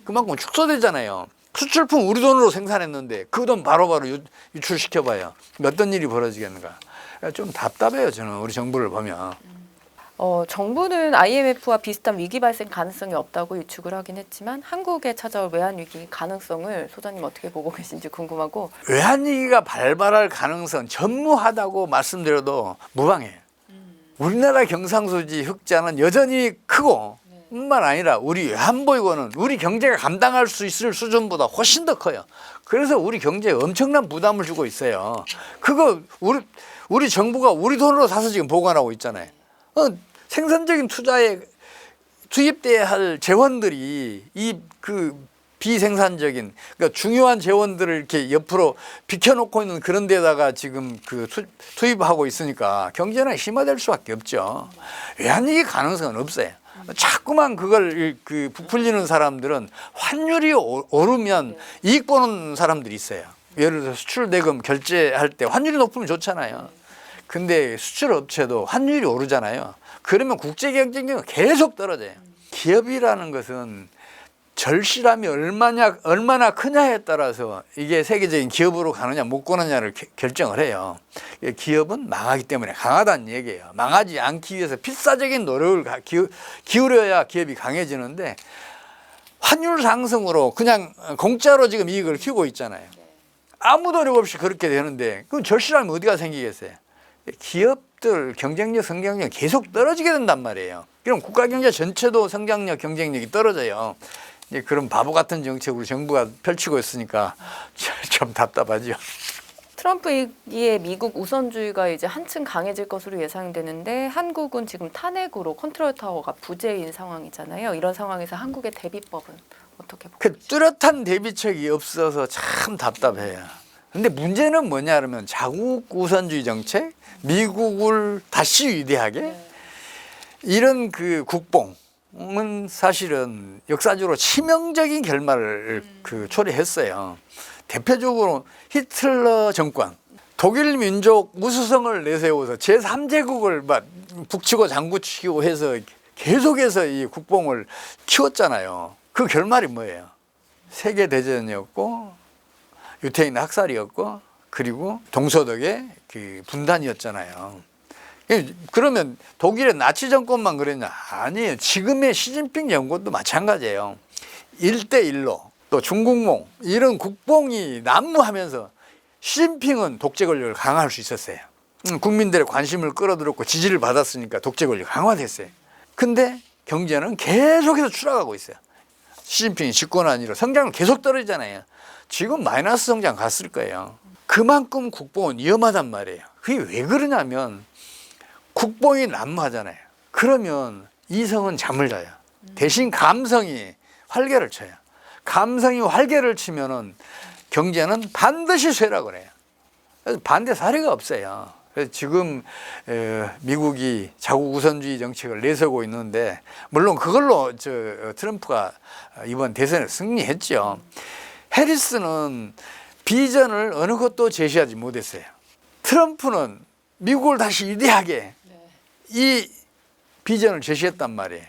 그만큼 축소되잖아요. 수출품 우리 돈으로 생산했는데 그 돈 바로바로 유출시켜봐요. 어떤 일이 벌어지겠는가. 좀 답답해요. 저는 우리 정부를 보면. 정부는 IMF와 비슷한 위기 발생 가능성이 없다고 유축을 하긴 했지만 한국에 찾아올 외환위기 가능성을 소장님 어떻게 보고 계신지 궁금하고. 외환위기가 발발할 가능성 전무하다고 말씀드려도 무방해요. 우리나라 경상수지 흑자는 여전히 크고 뿐만 아니라 우리 외환보유고는 우리 경제가 감당할 수 있을 수준보다 훨씬 더 커요. 그래서 우리 경제에 엄청난 부담을 주고 있어요. 그거 우리 정부가 우리 돈으로 사서 지금 보관하고 있잖아요. 생산적인 투자에 투입돼야 할 재원들이 비생산적인 그러니까 중요한 재원들을 이렇게 옆으로 비켜놓고 있는 그런 데다가 지금 투입하고 있으니까 경제는 심화될 수밖에 없죠. 외환위기 가능성은 없어요. 자꾸만 그걸 부풀리는 사람들은 환율이 오르면 이익 보는 사람들이 있어요. 예를 들어서 수출 대금 결제할 때 환율이 높으면 좋잖아요. 근데 수출 업체도 환율이 오르잖아요. 그러면 국제 경쟁력은 계속 떨어져요. 기업이라는 것은 절실함이 얼마나 크냐에 따라서 이게 세계적인 기업으로 가느냐 못 가느냐를 결정을 해요. 기업은 망하기 때문에 강하다는 얘기예요. 망하지 않기 위해서 필사적인 노력을 기울여야 기업이 강해지는데 환율 상승으로 그냥 공짜로 지금 이익을 키우고 있잖아요. 아무 노력 없이 그렇게 되는데 그럼 절실함이 어디가 생기겠어요? 기업들 경쟁력, 성장력 계속 떨어지게 된단 말이에요. 그럼 국가 경제 전체도 성장력, 경쟁력이 떨어져요. 그런 바보 같은 정책으로 정부가 펼치고 있으니까 참 답답하죠. 트럼프의 미국 우선주의가 이제 한층 강해질 것으로 예상되는데 한국은 지금 탄핵으로 컨트롤 타워가 부재인 상황이잖아요. 이런 상황에서 한국의 대비법은 어떻게 보고 그 뚜렷한 대비책이 없어서 참 답답해요. 근데 문제는 뭐냐 그러면 자국 우선주의 정책, 미국을 다시 위대하게 이런 그 국뽕은 사실은 역사적으로 치명적인 결말을 초래했어요. 대표적으로 히틀러 정권, 독일 민족 무수성을 내세워서 제3제국을 막 북치고 장구치고 해서 계속해서 이 국뽕을 키웠잖아요. 그 결말이 뭐예요? 세계대전이었고 유태인 학살이었고 그리고 동서독의 그 분단이었잖아요. 그러면 독일의 나치 정권만 그랬냐? 아니에요. 지금의 시진핑 정권도 마찬가지예요. 1대1로 또 중국몽 이런 국뽕이 난무하면서 시진핑은 독재 권력을 강화할 수 있었어요. 국민들의 관심을 끌어들였고 지지를 받았으니까 독재 권력이 강화됐어요. 근데 경제는 계속해서 추락하고 있어요. 시진핑이 집권한 이후로 성장은 계속 떨어지잖아요. 지금 마이너스 성장 갔을 거예요. 그만큼 국뽕은 위험하단 말이에요. 그게 왜 그러냐면 국뽕이 난무하잖아요. 그러면 이성은 잠을 자요. 대신 감성이 활개를 쳐요. 감성이 활개를 치면은 경제는 반드시 쇠락을 해요. 그래서 반대 사례가 없어요. 그래서 지금 미국이 자국 우선주의 정책을 내세우고 있는데 물론 그걸로 트럼프가 이번 대선에 승리했죠. 해리스는 비전을 어느 것도 제시하지 못했어요. 트럼프는 미국을 다시 위대하게 이 비전을 제시했단 말이에요.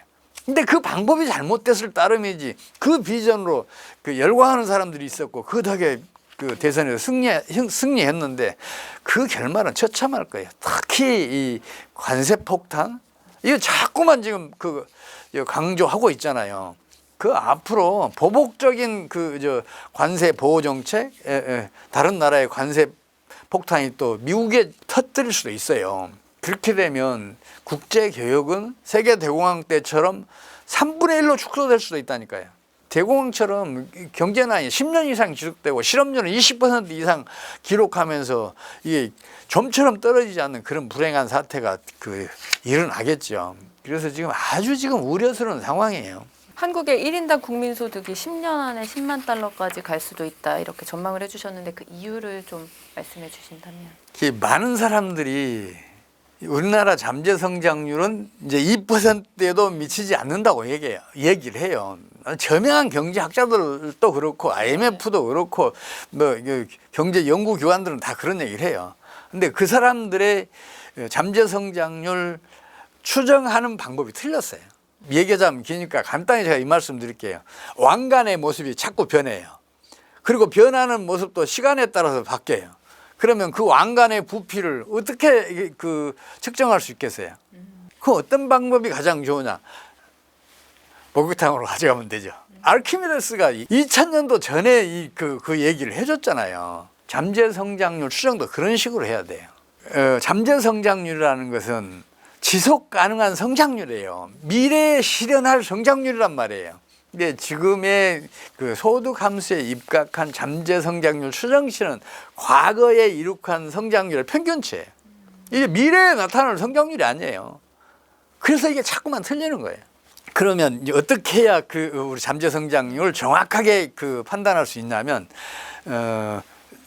근데 그 방법이 잘못됐을 따름이지 그 비전으로 그 열광하는 사람들이 있었고 그 덕에 그 대선에서 승리했는데 그 결말은 처참할 거예요. 특히 이 관세 폭탄 이거 자꾸만 지금 강조하고 있잖아요. 그 앞으로 보복적인 관세 보호 정책, 다른 나라의 관세 폭탄이 또 미국에 터뜨릴 수도 있어요. 그렇게 되면 국제 교역은 세계 대공황 때처럼 3분의 1로 축소될 수도 있다니까요. 대공황처럼 경제난이 10년 이상 지속되고 실업률은 20% 이상 기록하면서 이게 좀처럼 떨어지지 않는 그런 불행한 사태가 일어나겠죠. 그래서 지금 아주 우려스러운 상황이에요. 한국의 1인당 국민소득이 10년 안에 10만 달러까지 갈 수도 있다 이렇게 전망을 해주셨는데 그 이유를 좀 말씀해 주신다면. 많은 사람들이 우리나라 잠재 성장률은 이제 2%에도 미치지 않는다고 얘기를 해요. 저명한 경제학자들도 그렇고 IMF도 그렇고 경제 연구기관들은 다 그런 얘기를 해요. 근데 그 사람들의 잠재 성장률 추정하는 방법이 틀렸어요. 얘기하자면 기니까 간단히 제가 이 말씀 드릴게요. 왕관의 모습이 자꾸 변해요. 그리고 변하는 모습도 시간에 따라서 바뀌어요. 그러면 그 왕관의 부피를 어떻게 측정할 수 있겠어요? 그 어떤 방법이 가장 좋으냐? 목욕탕으로 가져가면 되죠. 아르키메데스가 2000년도 전에 그 얘기를 해줬잖아요. 잠재 성장률 추정도 그런 식으로 해야 돼요. 잠재 성장률이라는 것은 지속 가능한 성장률이에요. 미래에 실현할 성장률이란 말이에요. 근데 지금의 소득 함수에 입각한 잠재 성장률 추정치는 과거에 이룩한 성장률의 평균치예요. 이게 미래에 나타날 성장률이 아니에요. 그래서 이게 자꾸만 틀리는 거예요. 그러면 이제 어떻게 해야 우리 잠재 성장률을 정확하게 판단할 수 있냐면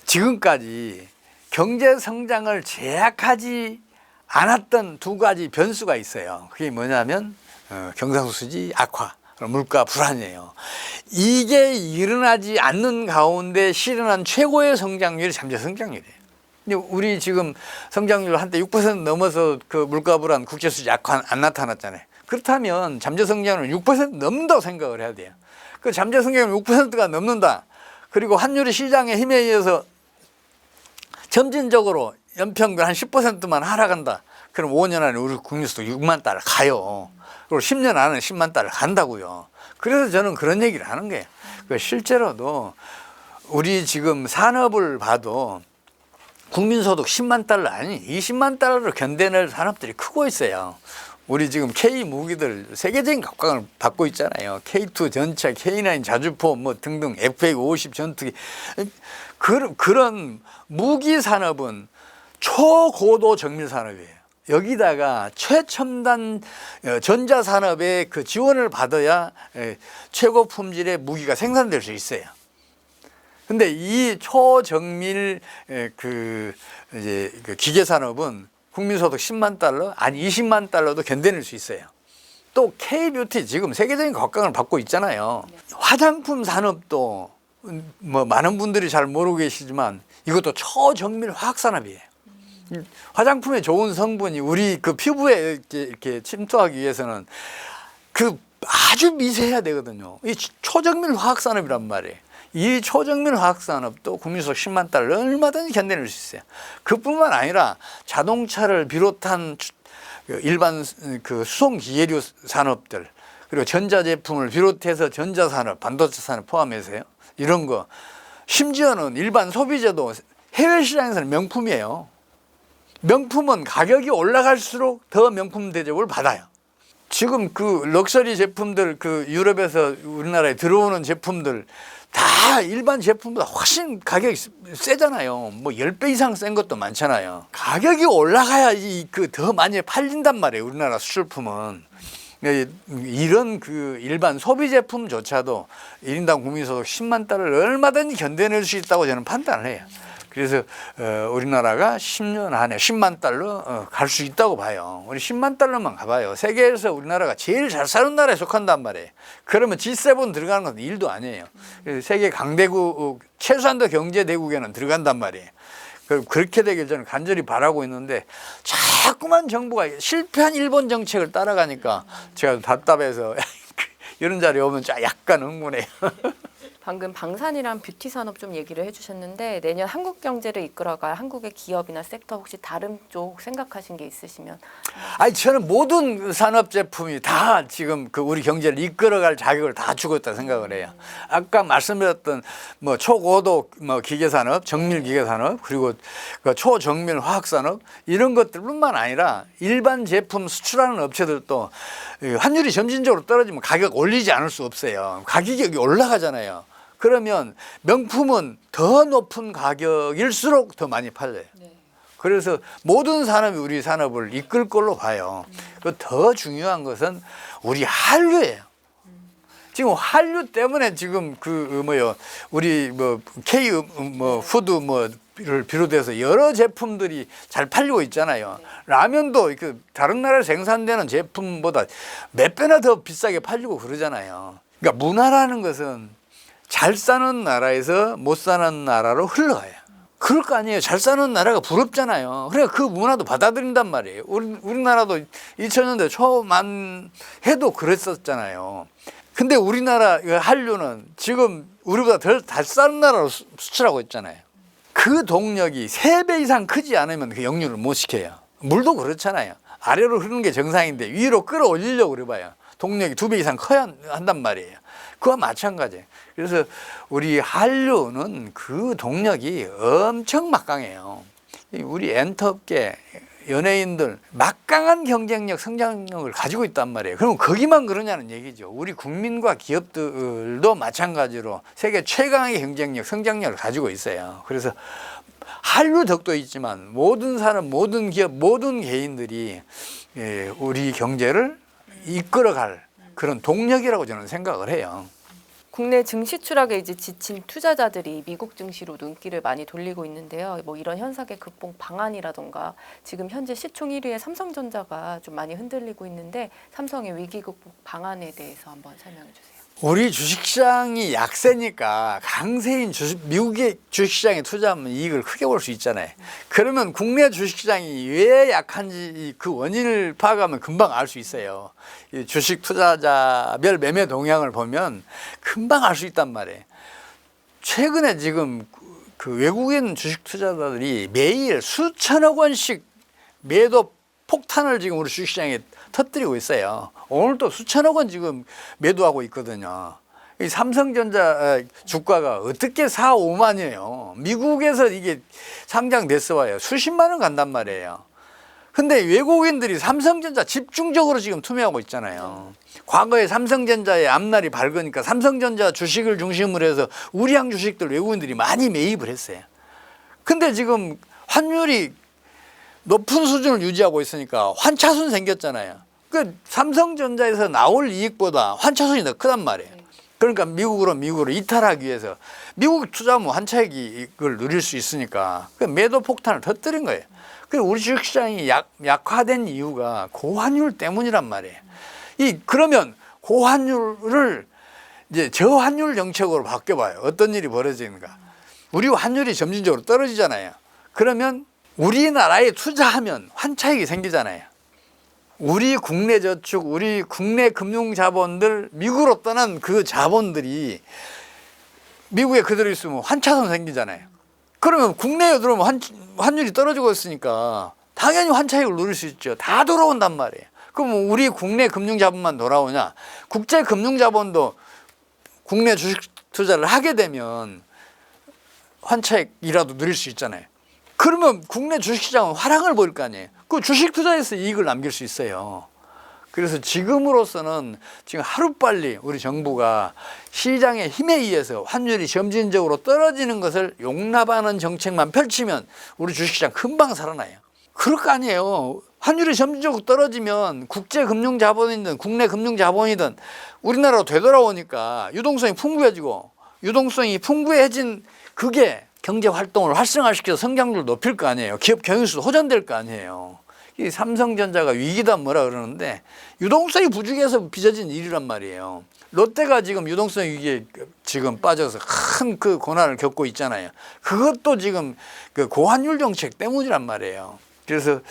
지금까지 경제 성장을 제약하지 않았던 두 가지 변수가 있어요. 그게 뭐냐면 경상수지 악화, 물가 불안이에요. 이게 일어나지 않는 가운데 실현한 최고의 성장률이 잠재 성장률이에요. 근데 우리 지금 성장률 한때 6% 넘어서 그 물가 불안 국제 수지 약화 안 나타났잖아요. 그렇다면 잠재 성장률 6% 넘는다고 생각을 해야 돼요. 그 잠재 성장률 6%가 넘는다. 그리고 환율이 시장의 힘에 의해서 점진적으로 연평균 한 10%만 하락한다. 그럼 5년 안에 우리 국민소득 6만 달러 가요. 그리고 10년 안에 10만 달러 간다고요. 그래서 저는 그런 얘기를 하는 거예요. 실제로도 우리 지금 산업을 봐도 국민소득 10만 달러 아니 20만 달러를 견뎌낼 산업들이 크고 있어요. 우리 지금 K 무기들 세계적인 각광을 받고 있잖아요. K2 전차, K9 자주포 뭐 등등 FA50 전투기 그런 무기 산업은 초고도 정밀 산업이에요. 여기다가 최첨단 전자 산업의 그 지원을 받아야 최고 품질의 무기가 생산될 수 있어요. 근데 이 초정밀 그 기계 산업은 국민소득 10만 달러, 아니 20만 달러도 견뎌낼 수 있어요. 또 K뷰티 지금 세계적인 각광을 받고 있잖아요. 화장품 산업도 뭐 많은 분들이 잘 모르고 계시지만 이것도 초정밀 화학 산업이에요. 화장품의 좋은 성분이 우리 그 피부에 이렇게 침투하기 위해서는 그 아주 미세해야 되거든요. 이 초정밀 화학 산업이란 말이에요. 이 초정밀 화학산업도 국민소득 10만 달러 얼마든지 견뎌낼 수 있어요. 그뿐만 아니라 자동차를 비롯한 일반 그 수송 기계류 산업들 그리고 전자제품을 비롯해서 전자산업, 반도체 산업 포함해서요. 이런 거 심지어는 일반 소비자도 해외 시장에서는 명품이에요. 명품은 가격이 올라갈수록 더 명품 대접을 받아요. 지금 그 럭셔리 제품들 그 유럽에서 우리나라에 들어오는 제품들 다 일반 제품보다 훨씬 가격이 세잖아요. 뭐 10배 이상 센 것도 많잖아요. 가격이 올라가야지 그 더 많이 팔린단 말이에요. 우리나라 수출품은. 이런 그 일반 소비 제품조차도 1인당 국민소득 10만 달러를 얼마든지 견뎌낼 수 있다고 저는 판단을 해요. 그래서 우리나라가 10년 안에 10만 달러 갈 수 있다고 봐요. 우리 10만 달러만 가봐요. 세계에서 우리나라가 제일 잘 사는 나라에 속한단 말이에요. 그러면 G7 들어가는 건 일도 아니에요. 세계 강대국, 최소한도 경제대국에는 들어간단 말이에요. 그렇게 되길 저는 간절히 바라고 있는데 자꾸만 정부가 실패한 일본 정책을 따라가니까 제가 답답해서 이런 자리에 오면 약간 흥분해요. 방금 방산이랑 뷰티 산업 좀 얘기를 해주셨는데 내년 한국 경제를 이끌어갈 한국의 기업이나 섹터 혹시 다른 쪽 생각하신 게 있으시면? 아니 저는 모든 산업 제품이 다 지금 그 우리 경제를 이끌어갈 자격을 다 주고 있다 생각을 해요. 아까 말씀드렸던 뭐 초고도 뭐 기계 산업, 정밀 기계 산업 그리고 그 초정밀 화학 산업 이런 것들뿐만 아니라 일반 제품 수출하는 업체들도 환율이 점진적으로 떨어지면 가격 올리지 않을 수 없어요. 가격이 여기 올라가잖아요. 그러면 명품은 더 높은 가격일수록 더 많이 팔려요. 그래서 모든 산업이 우리 산업을 이끌 걸로 봐요. 더 중요한 것은 우리 한류예요. 지금 한류 때문에 지금 우리 뭐 K 푸드 를 비롯해서 여러 제품들이 잘 팔리고 있잖아요. 라면도 그 다른 나라에 생산되는 제품보다 몇 배나 더 비싸게 팔리고 그러잖아요. 그러니까 문화라는 것은 잘 사는 나라에서 못 사는 나라로 흘러가요. 그럴 거 아니에요. 잘 사는 나라가 부럽잖아요. 그러니까 그 문화도 받아들인단 말이에요. 우리나라도 2000년대 초만 해도 그랬었잖아요. 근데 우리나라 한류는 지금 우리보다 덜 잘 사는 나라로 수출하고 있잖아요. 그 동력이 3배 이상 크지 않으면 그 역류를 못 시켜요. 물도 그렇잖아요. 아래로 흐르는 게 정상인데 위로 끌어올리려고 그래봐요. 동력이 2배 이상 커야 한단 말이에요. 그와 마찬가지예요. 그래서 우리 한류는 그 동력이 엄청 막강해요. 우리 엔터업계 연예인들 막강한 경쟁력, 성장력을 가지고 있단 말이에요. 그럼 거기만 그러냐는 얘기죠. 우리 국민과 기업들도 마찬가지로 세계 최강의 경쟁력, 성장력을 가지고 있어요. 그래서 한류 덕도 있지만 모든 사람, 모든 기업, 모든 개인들이 우리 경제를 이끌어갈 그런 동력이라고 저는 생각을 해요. 국내 증시 추락에 이제 지친 투자자들이 미국 증시로 눈길을 많이 돌리고 있는데요. 뭐 이런 현상의 극복 방안이라던가 지금 현재 시총 1위의 삼성전자가 좀 많이 흔들리고 있는데 삼성의 위기 극복 방안에 대해서 한번 설명해 주세요. 우리 주식시장이 약세니까 강세인 미국의 주식시장에 투자하면 이익을 크게 볼 수 있잖아요. 그러면 국내 주식시장이 왜 약한지 그 원인을 파악하면 금방 알 수 있어요. 이 주식 투자자별 매매 동향을 보면 금방 알 수 있단 말이에요. 최근에 지금 그 외국인 주식 투자자들이 매일 수천억 원씩 매도 폭탄을 지금 우리 주식시장에 터뜨리고 있어요. 오늘도 수천억 원 지금 매도하고 있거든요. 이 삼성전자 주가가 어떻게 4, 5만이에요. 미국에서 이게 상장됐어 와요. 수십만 원 간단 말이에요. 근데 외국인들이 삼성전자 집중적으로 지금 투매하고 있잖아요. 과거에 삼성전자의 앞날이 밝으니까 삼성전자 주식을 중심으로 해서 우리양 주식들 외국인들이 많이 매입을 했어요. 근데 지금 환율이 높은 수준을 유지하고 있으니까 환차손 생겼잖아요. 그 삼성전자에서 나올 이익보다 환차손이 더 크단 말이에요. 그러니까 미국으로 이탈하기 위해서 미국 투자하면 환차익을 누릴 수 있으니까 그 매도 폭탄을 터뜨린 거예요. 그리고 우리 주식시장이 약화된 이유가 고환율 때문이란 말이에요. 그러면 고환율을 이제 저환율 정책으로 바뀌어봐요. 어떤 일이 벌어지는가. 우리 환율이 점진적으로 떨어지잖아요. 그러면 우리나라에 투자하면 환차익이 생기잖아요. 우리 국내 저축, 우리 국내 금융 자본들, 미국으로 떠난 그 자본들이 미국에 그대로 있으면 환차손 생기잖아요. 그러면 국내에 들어오면 환율이 떨어지고 있으니까 당연히 환차익을 누릴 수 있죠. 다 돌아온단 말이에요. 그럼 우리 국내 금융 자본만 돌아오냐? 국제 금융 자본도 국내 주식 투자를 하게 되면 환차익이라도 누릴 수 있잖아요. 그러면 국내 주식시장은 화랑을 보일 거 아니에요. 그 주식 투자에서 이익을 남길 수 있어요. 그래서 지금으로서는 지금 하루빨리 우리 정부가 시장의 힘에 의해서 환율이 점진적으로 떨어지는 것을 용납하는 정책만 펼치면 우리 주식시장 금방 살아나요. 그럴 거 아니에요. 환율이 점진적으로 떨어지면 국제 금융 자본이든 국내 금융 자본이든 우리나라로 되돌아오니까 유동성이 풍부해지고, 유동성이 풍부해진 그게 경제 활동을 활성화시켜서 성장률을 높일 거 아니에요. 기업 경영수도 호전될 거 아니에요. 이 삼성전자가 위기다 뭐라 그러는데 유동성이 부족해서 빚어진 일이란 말이에요. 롯데가 지금 유동성 위기에 지금 빠져서 큰 그 고난을 겪고 있잖아요. 그것도 지금 그 고환율 정책 때문이란 말이에요. 그래서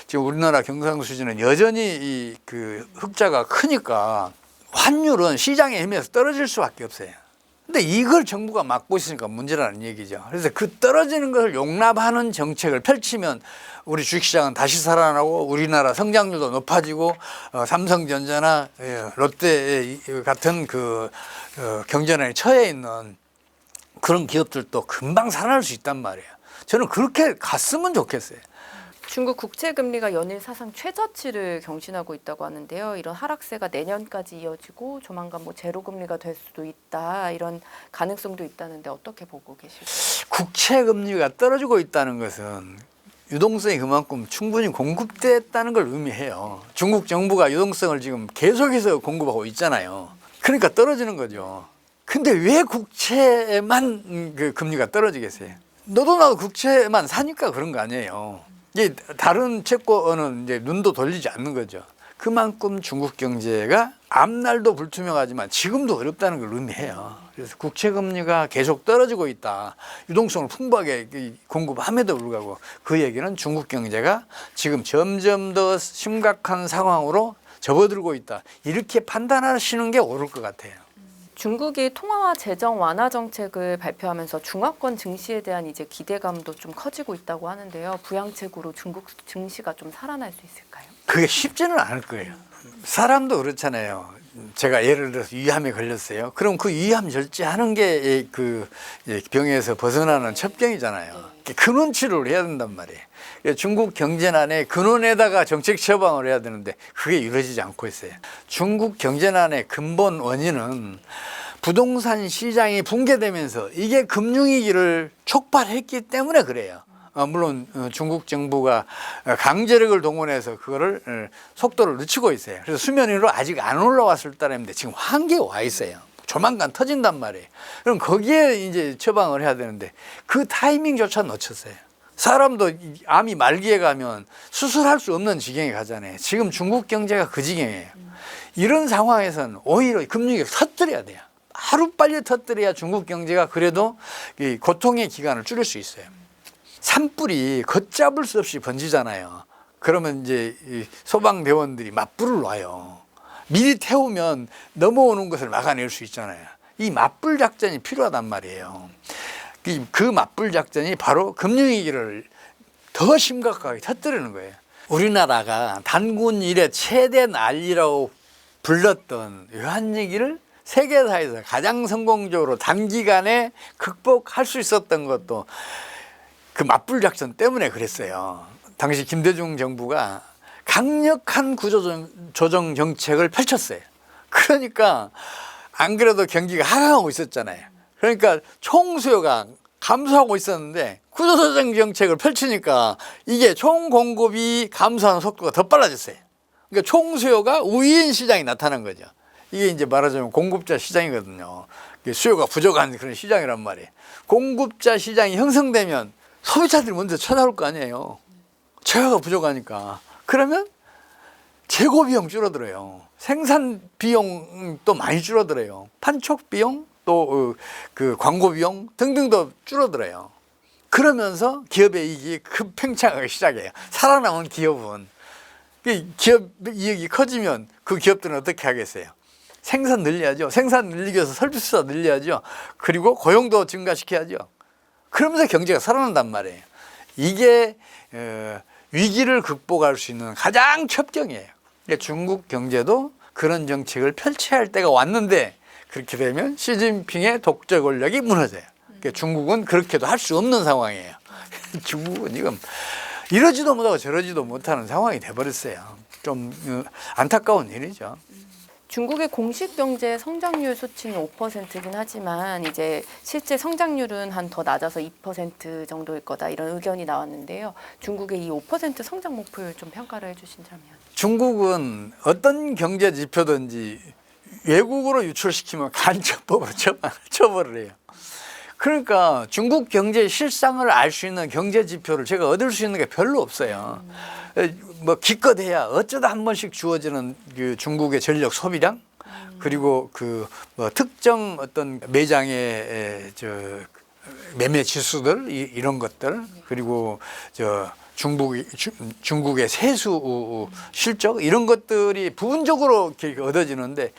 지금 우리나라 경상 수지는 여전히 이 그 흑자가 크니까 환율은 시장의 힘에서 떨어질 수밖에 없어요. 근데 이걸 정부가 막고 있으니까 문제라는 얘기죠. 그래서 그 떨어지는 것을 용납하는 정책을 펼치면 우리 주식시장은 다시 살아나고 우리나라 성장률도 높아지고 삼성전자나 롯데 같은 그 경제난에 처해 있는 그런 기업들도 금방 살아날 수 있단 말이에요. 저는 그렇게 갔으면 좋겠어요. 중국 국채금리가 연일 사상 최저치를 경신하고 있다고 하는데요. 이런 하락세가 내년까지 이어지고 조만간 뭐 제로금리가 될 수도 있다. 이런 가능성도 있다는데 어떻게 보고 계실까요? 국채금리가 떨어지고 있다는 것은 유동성이 그만큼 충분히 공급됐다는 걸 의미해요. 중국 정부가 유동성을 지금 계속해서 공급하고 있잖아요. 그러니까 떨어지는 거죠. 근데 왜 국채만 그 금리가 떨어지겠어요? 너도 나도 국채만 사니까 그런 거 아니에요. 이게 다른 채권은 이제 눈도 돌리지 않는 거죠. 그만큼 중국 경제가 앞날도 불투명하지만 지금도 어렵다는 걸 의미해요. 그래서 국채 금리가 계속 떨어지고 있다. 유동성을 풍부하게 공급함에도 불구하고 그 얘기는 중국 경제가 지금 점점 더 심각한 상황으로 접어들고 있다. 이렇게 판단하시는 게 옳을 것 같아요. 중국이 통화와 재정 완화 정책을 발표하면서 중화권 증시에 대한 이제 기대감도 좀 커지고 있다고 하는데요. 부양책으로 중국 증시가 좀 살아날 수 있을까요? 그게 쉽지는 않을 거예요. 사람도 그렇잖아요. 제가 예를 들어서 위암에 걸렸어요. 그럼 그 위암 절제하는 게 그 병에서 벗어나는 첩경이잖아요. 근원 치료를 해야 된단 말이에요. 중국 경제난의 근원에다가 정책 처방을 해야 되는데 그게 이루어지지 않고 있어요. 중국 경제난의 근본 원인은 부동산 시장이 붕괴되면서 이게 금융위기를 촉발했기 때문에 그래요. 물론 중국 정부가 강제력을 동원해서 그거를 속도를 늦추고 있어요. 그래서 수면 위로 아직 안 올라왔을 따름인데 지금 한계에 와 있어요. 조만간 터진단 말이에요. 그럼 거기에 이제 처방을 해야 되는데 그 타이밍조차 놓쳤어요. 사람도 암이 말기에 가면 수술할 수 없는 지경에 가잖아요. 지금 중국 경제가 그 지경이에요. 이런 상황에서는 오히려 금융위기를 터뜨려야 돼요. 하루 빨리 터뜨려야 중국 경제가 그래도 이 고통의 기간을 줄일 수 있어요. 산불이 걷잡을 수 없이 번지잖아요. 그러면 이제 이 소방대원들이 맞불을 놔요. 미리 태우면 넘어오는 것을 막아낼 수 있잖아요. 이 맞불 작전이 필요하단 말이에요. 그 맞불 작전이 바로 금융위기를 더 심각하게 터뜨리는 거예요. 우리나라가 단군 이래 최대 난리라고 불렀던 외환위기를 세계사에서 가장 성공적으로 단기간에 극복할 수 있었던 것도 그 맞불 작전 때문에 그랬어요. 당시 김대중 정부가 강력한 구조조정 정책을 펼쳤어요. 그러니까 안 그래도 경기가 하강하고 있었잖아요. 그러니까 총수요가 감소하고 있었는데 구조조정 정책을 펼치니까 이게 총 공급이 감소하는 속도가 더 빨라졌어요. 그러니까 총수요가 우위인 시장이 나타난 거죠. 이게 이제 말하자면 공급자 시장이거든요. 수요가 부족한 그런 시장이란 말이에요. 공급자 시장이 형성되면 소비자들이 먼저 찾아올 거 아니에요. 재화가 부족하니까. 그러면 재고 비용 줄어들어요. 생산 비용도 많이 줄어들어요. 판촉 비용 또 그 광고 비용 등등도 줄어들어요. 그러면서 기업의 이익이 급팽창하기 시작해요. 살아남은 기업은. 기업 이익이 커지면 그 기업들은 어떻게 하겠어요? 생산 늘려야죠. 생산 늘리기 위해서 서비스도 늘려야죠. 그리고 고용도 증가시켜야죠. 그러면서 경제가 살아난단 말이에요. 이게 위기를 극복할 수 있는 가장 첩경이에요. 중국 경제도 그런 정책을 펼쳐야 할 때가 왔는데 그렇게 되면 시진핑의 독재 권력이 무너져요. 그러니까 중국은 그렇게도 할 수 없는 상황이에요. 중국은 지금 이러지도 못하고 저러지도 못하는 상황이 돼버렸어요. 좀 안타까운 일이죠. 중국의 공식 경제 성장률 수치는 5%긴 하지만 이제 실제 성장률은 한 더 낮아서 2% 정도일 거다 이런 의견이 나왔는데요. 중국의 이 5% 성장 목표를 좀 평가를 해주신다면. 중국은 어떤 경제 지표든지 외국으로 유출시키면 간첩법으로 처벌을 해요. 그러니까 중국 경제 실상을 알 수 있는 경제 지표를 제가 얻을 수 있는 게 별로 없어요. 뭐 기껏해야 어쩌다 한 번씩 주어지는 그 중국의 전력 소비량 그리고 그 뭐 특정 어떤 매장의 저 매매 지수들 이런 것들 그리고 저 중국의 세수 실적 이런 것들이 부분적으로 이렇게 얻어지는데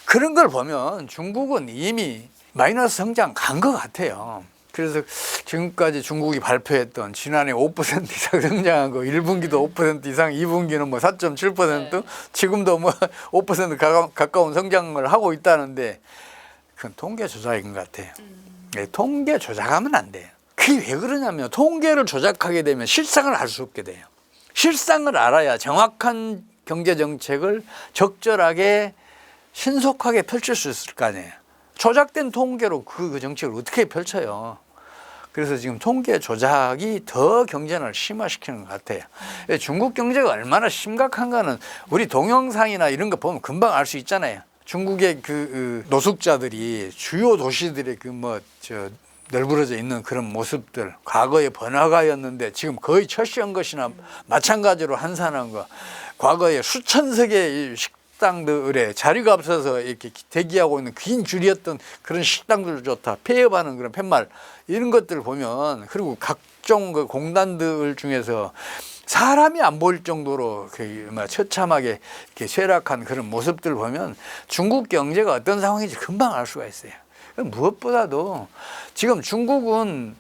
그런 걸 보면 중국은 이미 마이너스 성장 간 것 같아요. 그래서 지금까지 중국이 발표했던 지난해 5% 이상 성장한 거 1분기도 5% 이상 2분기는 뭐 4.7% 지금도 뭐 5% 가까운 성장을 하고 있다는데 그건 통계 조작인 것 같아요. 통계 조작하면 안 돼요. 그게 왜 그러냐면 통계를 조작하게 되면 실상을 알 수 없게 돼요. 실상을 알아야 정확한 경제 정책을 적절하게 신속하게 펼칠 수 있을 거 아니에요. 조작된 통계로 그 정책을 어떻게 펼쳐요. 그래서 지금 통계 조작이 더 경제를 심화시키는 것 같아요. 중국 경제가 얼마나 심각한가는 우리 동영상이나 이런 거 보면 금방 알 수 있잖아요. 중국의 그 노숙자들이 주요 도시들의 그 뭐 저 널브러져 있는 그런 모습들 과거에 번화가였는데 지금 거의 철시한 것이나 마찬가지로 한산한 거 과거에 수천 석의 식당들에 자리가 없어서 이렇게 대기하고 있는 긴 줄이었던 그런 식당들조차 폐업하는 그런 팻말 이런 것들을 보면 그리고 각종 그 공단들 중에서 사람이 안 보일 정도로 처참하게 이렇게 쇠락한 그런 모습들을 보면 중국 경제가 어떤 상황인지 금방 알 수가 있어요. 무엇보다도 지금 중국은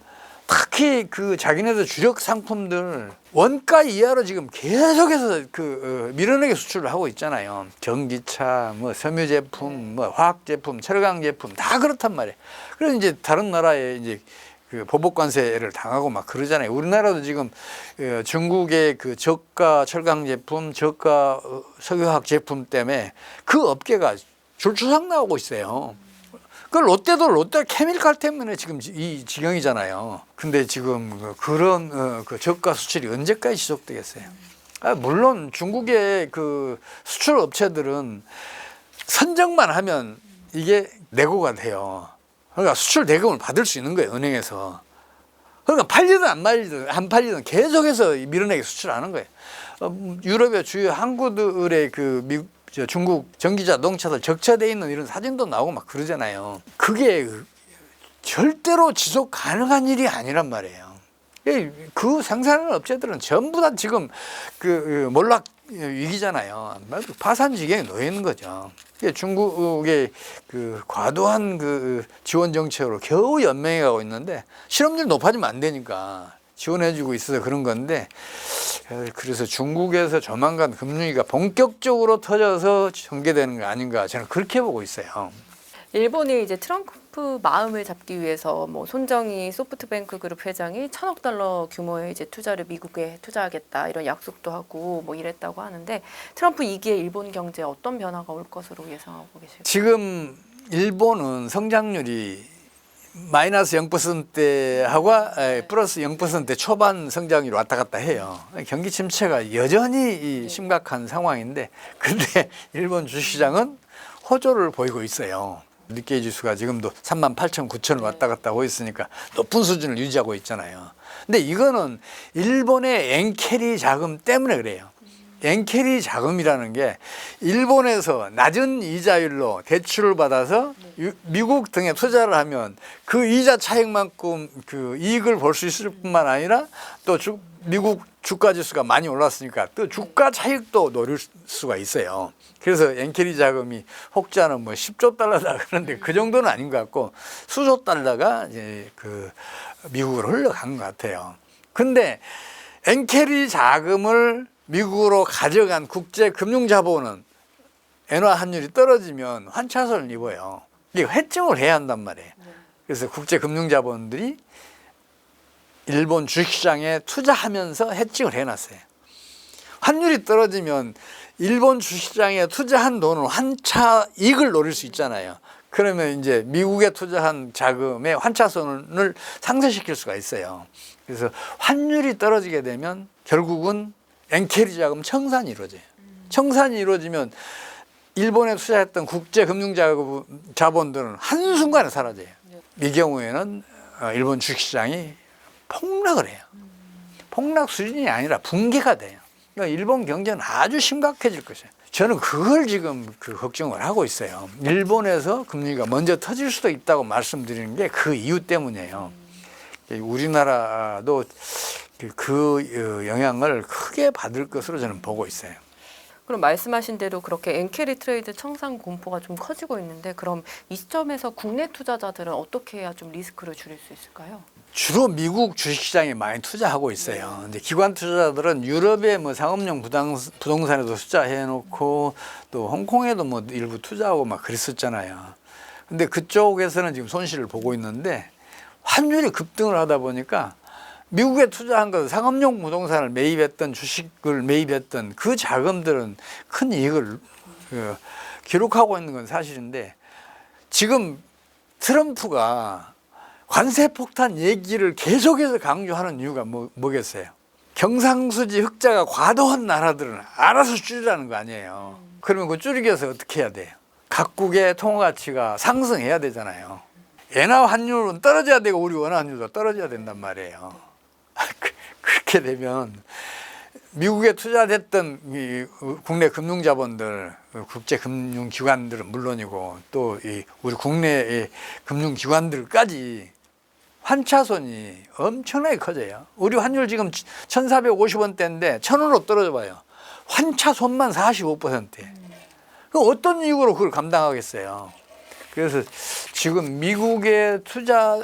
특히 그 자기네들 주력 상품들 원가 이하로 지금 계속해서 그 밀어내게 수출을 하고 있잖아요. 전기차, 뭐 섬유 제품, 뭐 화학 제품, 철강 제품 다 그렇단 말이에요. 그래서 이제 다른 나라에 이제 그 보복 관세를 당하고 막 그러잖아요. 우리나라도 지금 중국의 그 저가 철강 제품, 저가 석유화학 제품 때문에 그 업계가 줄초상 나오고 있어요. 그 롯데도 롯데 케미칼 때문에 지금 이 지경이잖아요. 근데 지금 그런 그 저가 수출이 언제까지 지속되겠어요? 물론 중국의 그 수출 업체들은 선정만 하면 이게 내고가 돼요. 그러니까 수출 대금을 받을 수 있는 거예요, 은행에서. 그러니까 팔리든 안 팔리든 계속해서 밀어내게 수출하는 거예요. 유럽의 주요 항구들의 그 저 중국 전기 자동차들 적체돼 있는 이런 사진도 나오고 막 그러잖아요. 그게 절대로 지속 가능한 일이 아니란 말이에요. 그 생산하는 업체들은 전부 다 지금 그 몰락 위기잖아요. 파산 지경에 놓여 있는 거죠. 중국의 그 과도한 그 지원 정책으로 겨우 연명해 가고 있는데 실업률 높아지면 안 되니까 지원해주고 있어서 그런 건데, 그래서 중국에서 조만간 금융위기가 본격적으로 터져서 전개되는 거 아닌가, 저는 그렇게 보고 있어요. 일본이 이제 트럼프 마음을 잡기 위해서 뭐 손정희 소프트뱅크 그룹 회장이 1,000억 달러 규모의 이제 투자를 미국에 투자하겠다 이런 약속도 하고 뭐 이랬다고 하는데, 트럼프 2기에 일본 경제에 어떤 변화가 올 것으로 예상하고 계실까요? 지금 일본은 성장률이 마이너스 0%하고 플러스 0% 초반 성장률 왔다 갔다 해요. 경기 침체가 여전히 심각한 상황인데, 근데 일본 주시장은 호조를 보이고 있어요. 니케이 지수가 지금도 38,000, 9,000을 왔다 갔다 하고 있으니까 높은 수준을 유지하고 있잖아요. 근데 이거는 일본의 엔캐리 자금 때문에 그래요. 엔캐리 자금이라는 게 일본에서 낮은 이자율로 대출을 받아서 미국 등에 투자를 하면 그 이자 차익만큼 그 이익을 볼 수 있을 뿐만 아니라 또 미국 주가 지수가 많이 올랐으니까 또 주가 차익도 노릴 수가 있어요. 그래서 엔캐리 자금이 혹자는 뭐 10조 달러다 그러는데 그 정도는 아닌 것 같고 수조 달러가 이제 그 미국으로 흘러간 것 같아요. 근데 엔캐리 자금을 미국으로 가져간 국제 금융 자본은 엔화 환율이 떨어지면 환차손을 입어요. 이게 회증을 해야 한단 말이에요. 그래서 국제 금융 자본들이 일본 주식시장에 투자하면서 해칭을 해놨어요. 환율이 떨어지면 일본 주식시장에 투자한 돈은 환차 이익을 노릴 수 있잖아요. 그러면 이제 미국에 투자한 자금의 환차손을 상쇄시킬 수가 있어요. 그래서 환율이 떨어지게 되면 결국은 엔캐리 자금 청산이 이루어져요. 청산이 이루어지면 일본에 투자했던 국제 금융 자본들은 한순간에 사라져요. 이 경우에는 일본 주식시장이 폭락을 해요. 폭락 수준이 아니라 붕괴가 돼요. 그러니까 일본 경제는 아주 심각해질 것이에요. 저는 그걸 지금 걱정을 하고 있어요. 일본에서 금리가 먼저 터질 수도 있다고 말씀드리는 게 그 이유 때문이에요. 우리나라도 그 영향을 크게 받을 것으로 저는 보고 있어요. 그럼 말씀하신 대로 그렇게 엔캐리 트레이드 청산 공포가 좀 커지고 있는데, 그럼 이 시점에서 국내 투자자들은 어떻게 해야 좀 리스크를 줄일 수 있을까요? 주로 미국 주식시장에 많이 투자하고 있어요. 근데 기관 투자자들은 유럽의 뭐 상업용 부동산에도 투자해놓고 또 홍콩에도 뭐 일부 투자하고 막 그랬었잖아요. 근데 그쪽에서는 지금 손실을 보고 있는데 환율이 급등을 하다 보니까 미국에 투자한 것, 상업용 부동산을 매입했던 주식을 매입했던 그 자금들은 큰 이익을 기록하고 있는 건 사실인데, 지금 트럼프가 관세 폭탄 얘기를 계속해서 강조하는 이유가 뭐겠어요? 경상수지 흑자가 과도한 나라들은 알아서 줄이라는 거 아니에요. 그러면 그 줄이기 위해서 어떻게 해야 돼요? 각국의 통화 가치가 상승해야 되잖아요. 엔화 환율은 떨어져야 되고 우리 원화 환율도 떨어져야 된단 말이에요. 그렇게 되면 미국에 투자됐던 이 국내 금융자본들, 국제 금융기관들은 물론이고 또 이 우리 국내의 금융기관들까지 환차손이 엄청나게 커져요. 우리 환율 지금 1,450원대인데 1,000원으로 떨어져 봐요. 환차손만 45%. 그럼 어떤 이유로 그걸 감당하겠어요? 그래서 지금 미국에 투자한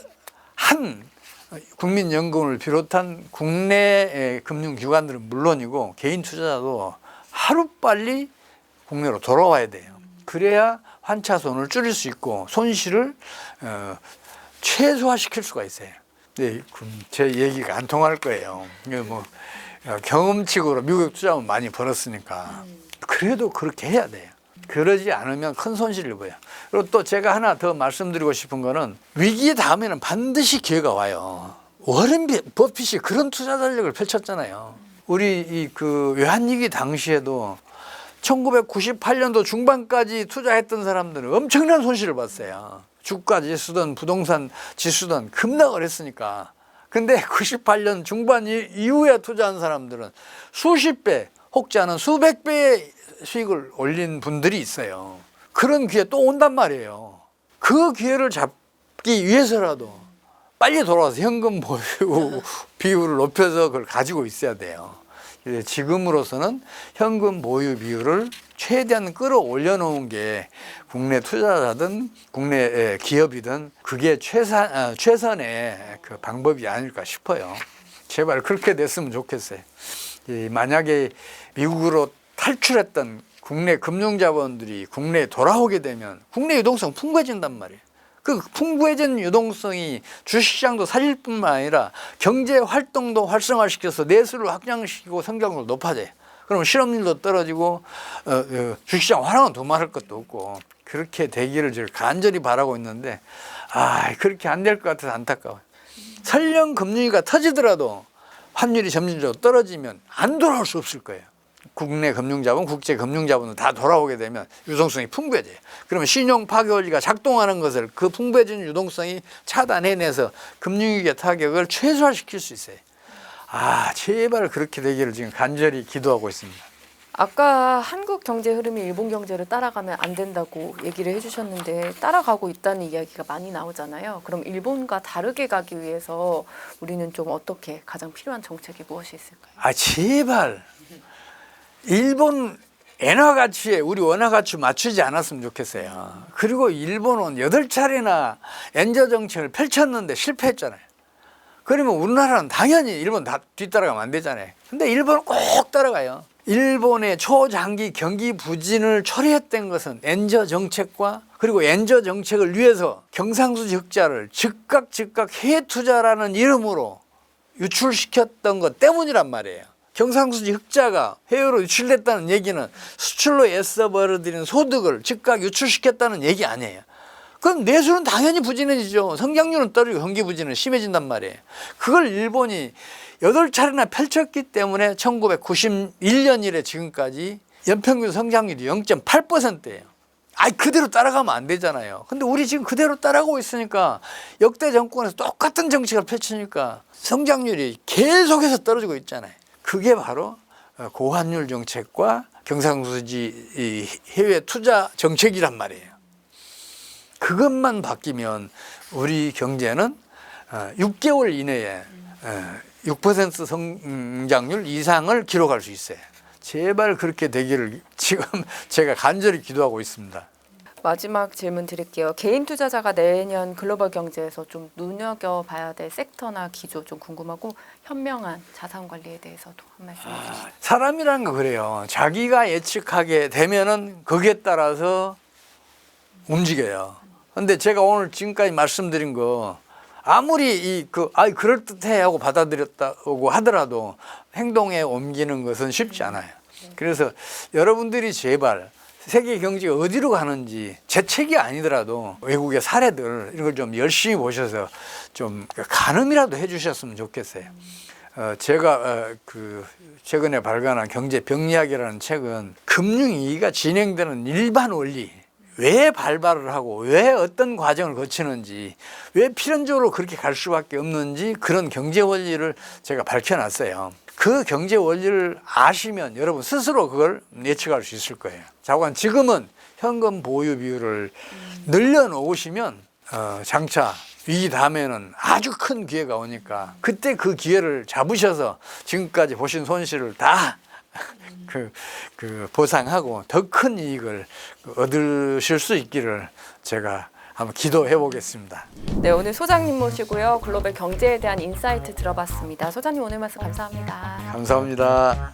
국민연금을 비롯한 국내 금융기관들은 물론이고 개인 투자자도 하루빨리 국내로 돌아와야 돼요. 그래야 환차손을 줄일 수 있고 손실을 최소화시킬 수가 있어요. 네, 제 얘기가 안 통할 거예요. 뭐 경험칙으로 미국 투자하면 많이 벌었으니까. 그래도 그렇게 해야 돼요. 그러지 않으면 큰 손실을 입어요. 그리고 또 제가 하나 더 말씀드리고 싶은 거는, 위기 다음에는 반드시 기회가 와요. 워렌 버핏이 그런 투자 전략을 펼쳤잖아요. 우리 그 외환위기 당시에도 1998년도 중반까지 투자했던 사람들은 엄청난 손실을 봤어요. 주가 지수든 부동산 지수든 급락을 했으니까. 근데 98년 중반 이후에 투자한 사람들은 수십 배 혹자는 수백 배의 수익을 올린 분들이 있어요. 그런 기회 또 온단 말이에요. 그 기회를 잡기 위해서라도 빨리 돌아와서 현금 보유 비율을 높여서 그걸 가지고 있어야 돼요. 지금으로서는 현금 보유 비율을 최대한 끌어올려 놓은 게 국내 투자자든 국내 기업이든 그게 최선의 그 방법이 아닐까 싶어요. 제발 그렇게 됐으면 좋겠어요. 만약에 미국으로 탈출했던 국내 금융자본들이 국내에 돌아오게 되면 국내 유동성 풍부해진단 말이에요. 그 풍부해진 유동성이 주식시장도 살릴 뿐만 아니라 경제 활동도 활성화시켜서 내수를 확장시키고 성장률도 높아져요. 그러면 실업률도 떨어지고 주식시장 화랑은 두말할 것도 없고 그렇게 되기를 저를 간절히 바라고 있는데 그렇게 안 될 것 같아서 안타까워요. 설령 금융위기가 터지더라도 환율이 점진적으로 떨어지면 안 돌아올 수 없을 거예요. 국내 금융자본, 국제 금융자본은 다 돌아오게 되면 유동성이 풍부해져요. 그러면 신용 파괴 원리가 작동하는 것을 그 풍부해진 유동성이 차단해내서 금융위기의 타격을 최소화시킬 수 있어요. 제발 그렇게 되기를 지금 간절히 기도하고 있습니다. 아까 한국 경제 흐름이 일본 경제를 따라가면 안 된다고 얘기를 해주셨는데 따라가고 있다는 이야기가 많이 나오잖아요. 그럼 일본과 다르게 가기 위해서 우리는 좀 어떻게 가장 필요한 정책이 무엇이 있을까요? 제발 일본 엔화 가치에 우리 원화 가치 맞추지 않았으면 좋겠어요. 그리고 일본은 8차례나 엔저 정책을 펼쳤는데 실패했잖아요. 그러면 우리나라는 당연히 일본 다 뒤따라가면 안 되잖아요. 근데 일본은 꼭 따라가요. 일본의 초장기 경기 부진을 초래했던 것은 엔저 정책과 그리고 엔저 정책을 위해서 경상수지 흑자를 즉각 해외 투자라는 이름으로 유출시켰던 것 때문이란 말이에요. 경상수지 흑자가 해외로 유출됐다는 얘기는 수출로 애써 벌어들인 소득을 즉각 유출시켰다는 얘기 아니에요. 그럼 내수는 당연히 부진해지죠. 성장률은 떨어지고 경기 부진은 심해진단 말이에요. 그걸 일본이 8차례나 펼쳤기 때문에 1991년 이래 지금까지 연평균 성장률이 0.8%예요. 그대로 따라가면 안 되잖아요. 근데 우리 지금 그대로 따라가고 있으니까 역대 정권에서 똑같은 정책을 펼치니까 성장률이 계속해서 떨어지고 있잖아요. 그게 바로 고환율 정책과 경상수지 해외 투자 정책이란 말이에요. 그것만 바뀌면 우리 경제는 6개월 이내에 6% 성장률 이상을 기록할 수 있어요. 제발 그렇게 되기를 지금 제가 간절히 기도하고 있습니다. 마지막 질문 드릴게요. 개인 투자자가 내년 글로벌 경제에서 좀 눈여겨봐야 될 섹터나 기조 좀 궁금하고 현명한 자산 관리에 대해서도 한 말씀 해주시죠. 사람이라는 거 그래요. 자기가 예측하게 되면은 거기에 따라서 움직여요. 근데 제가 오늘 지금까지 말씀드린 거 아무리 그럴듯해 하고 받아들였다고 하더라도 행동에 옮기는 것은 쉽지 않아요. 그래서 여러분들이 제발 세계 경제가 어디로 가는지 제 책이 아니더라도 외국의 사례들 이런 걸 좀 열심히 보셔서 좀 가늠이라도 해주셨으면 좋겠어요. 제가 최근에 발간한 경제 병리학이라는 책은 금융위기가 진행되는 일반 원리, 왜 발발을 하고 왜 어떤 과정을 거치는지, 왜 필연적으로 그렇게 갈 수밖에 없는지 그런 경제 원리를 제가 밝혀놨어요. 그 경제 원리를 아시면 여러분 스스로 그걸 예측할 수 있을 거예요. 자관 지금은 현금 보유 비율을 늘려놓으시면 장차 위기 다음에는 아주 큰 기회가 오니까 그때 그 기회를 잡으셔서 지금까지 보신 손실을 다 보상하고 더 큰 이익을 얻으실 수 있기를 제가 한번 기도해 보겠습니다. 네, 오늘 소장님 모시고요. 글로벌 경제에 대한 인사이트 들어봤습니다. 소장님 오늘 말씀 감사합니다. 감사합니다.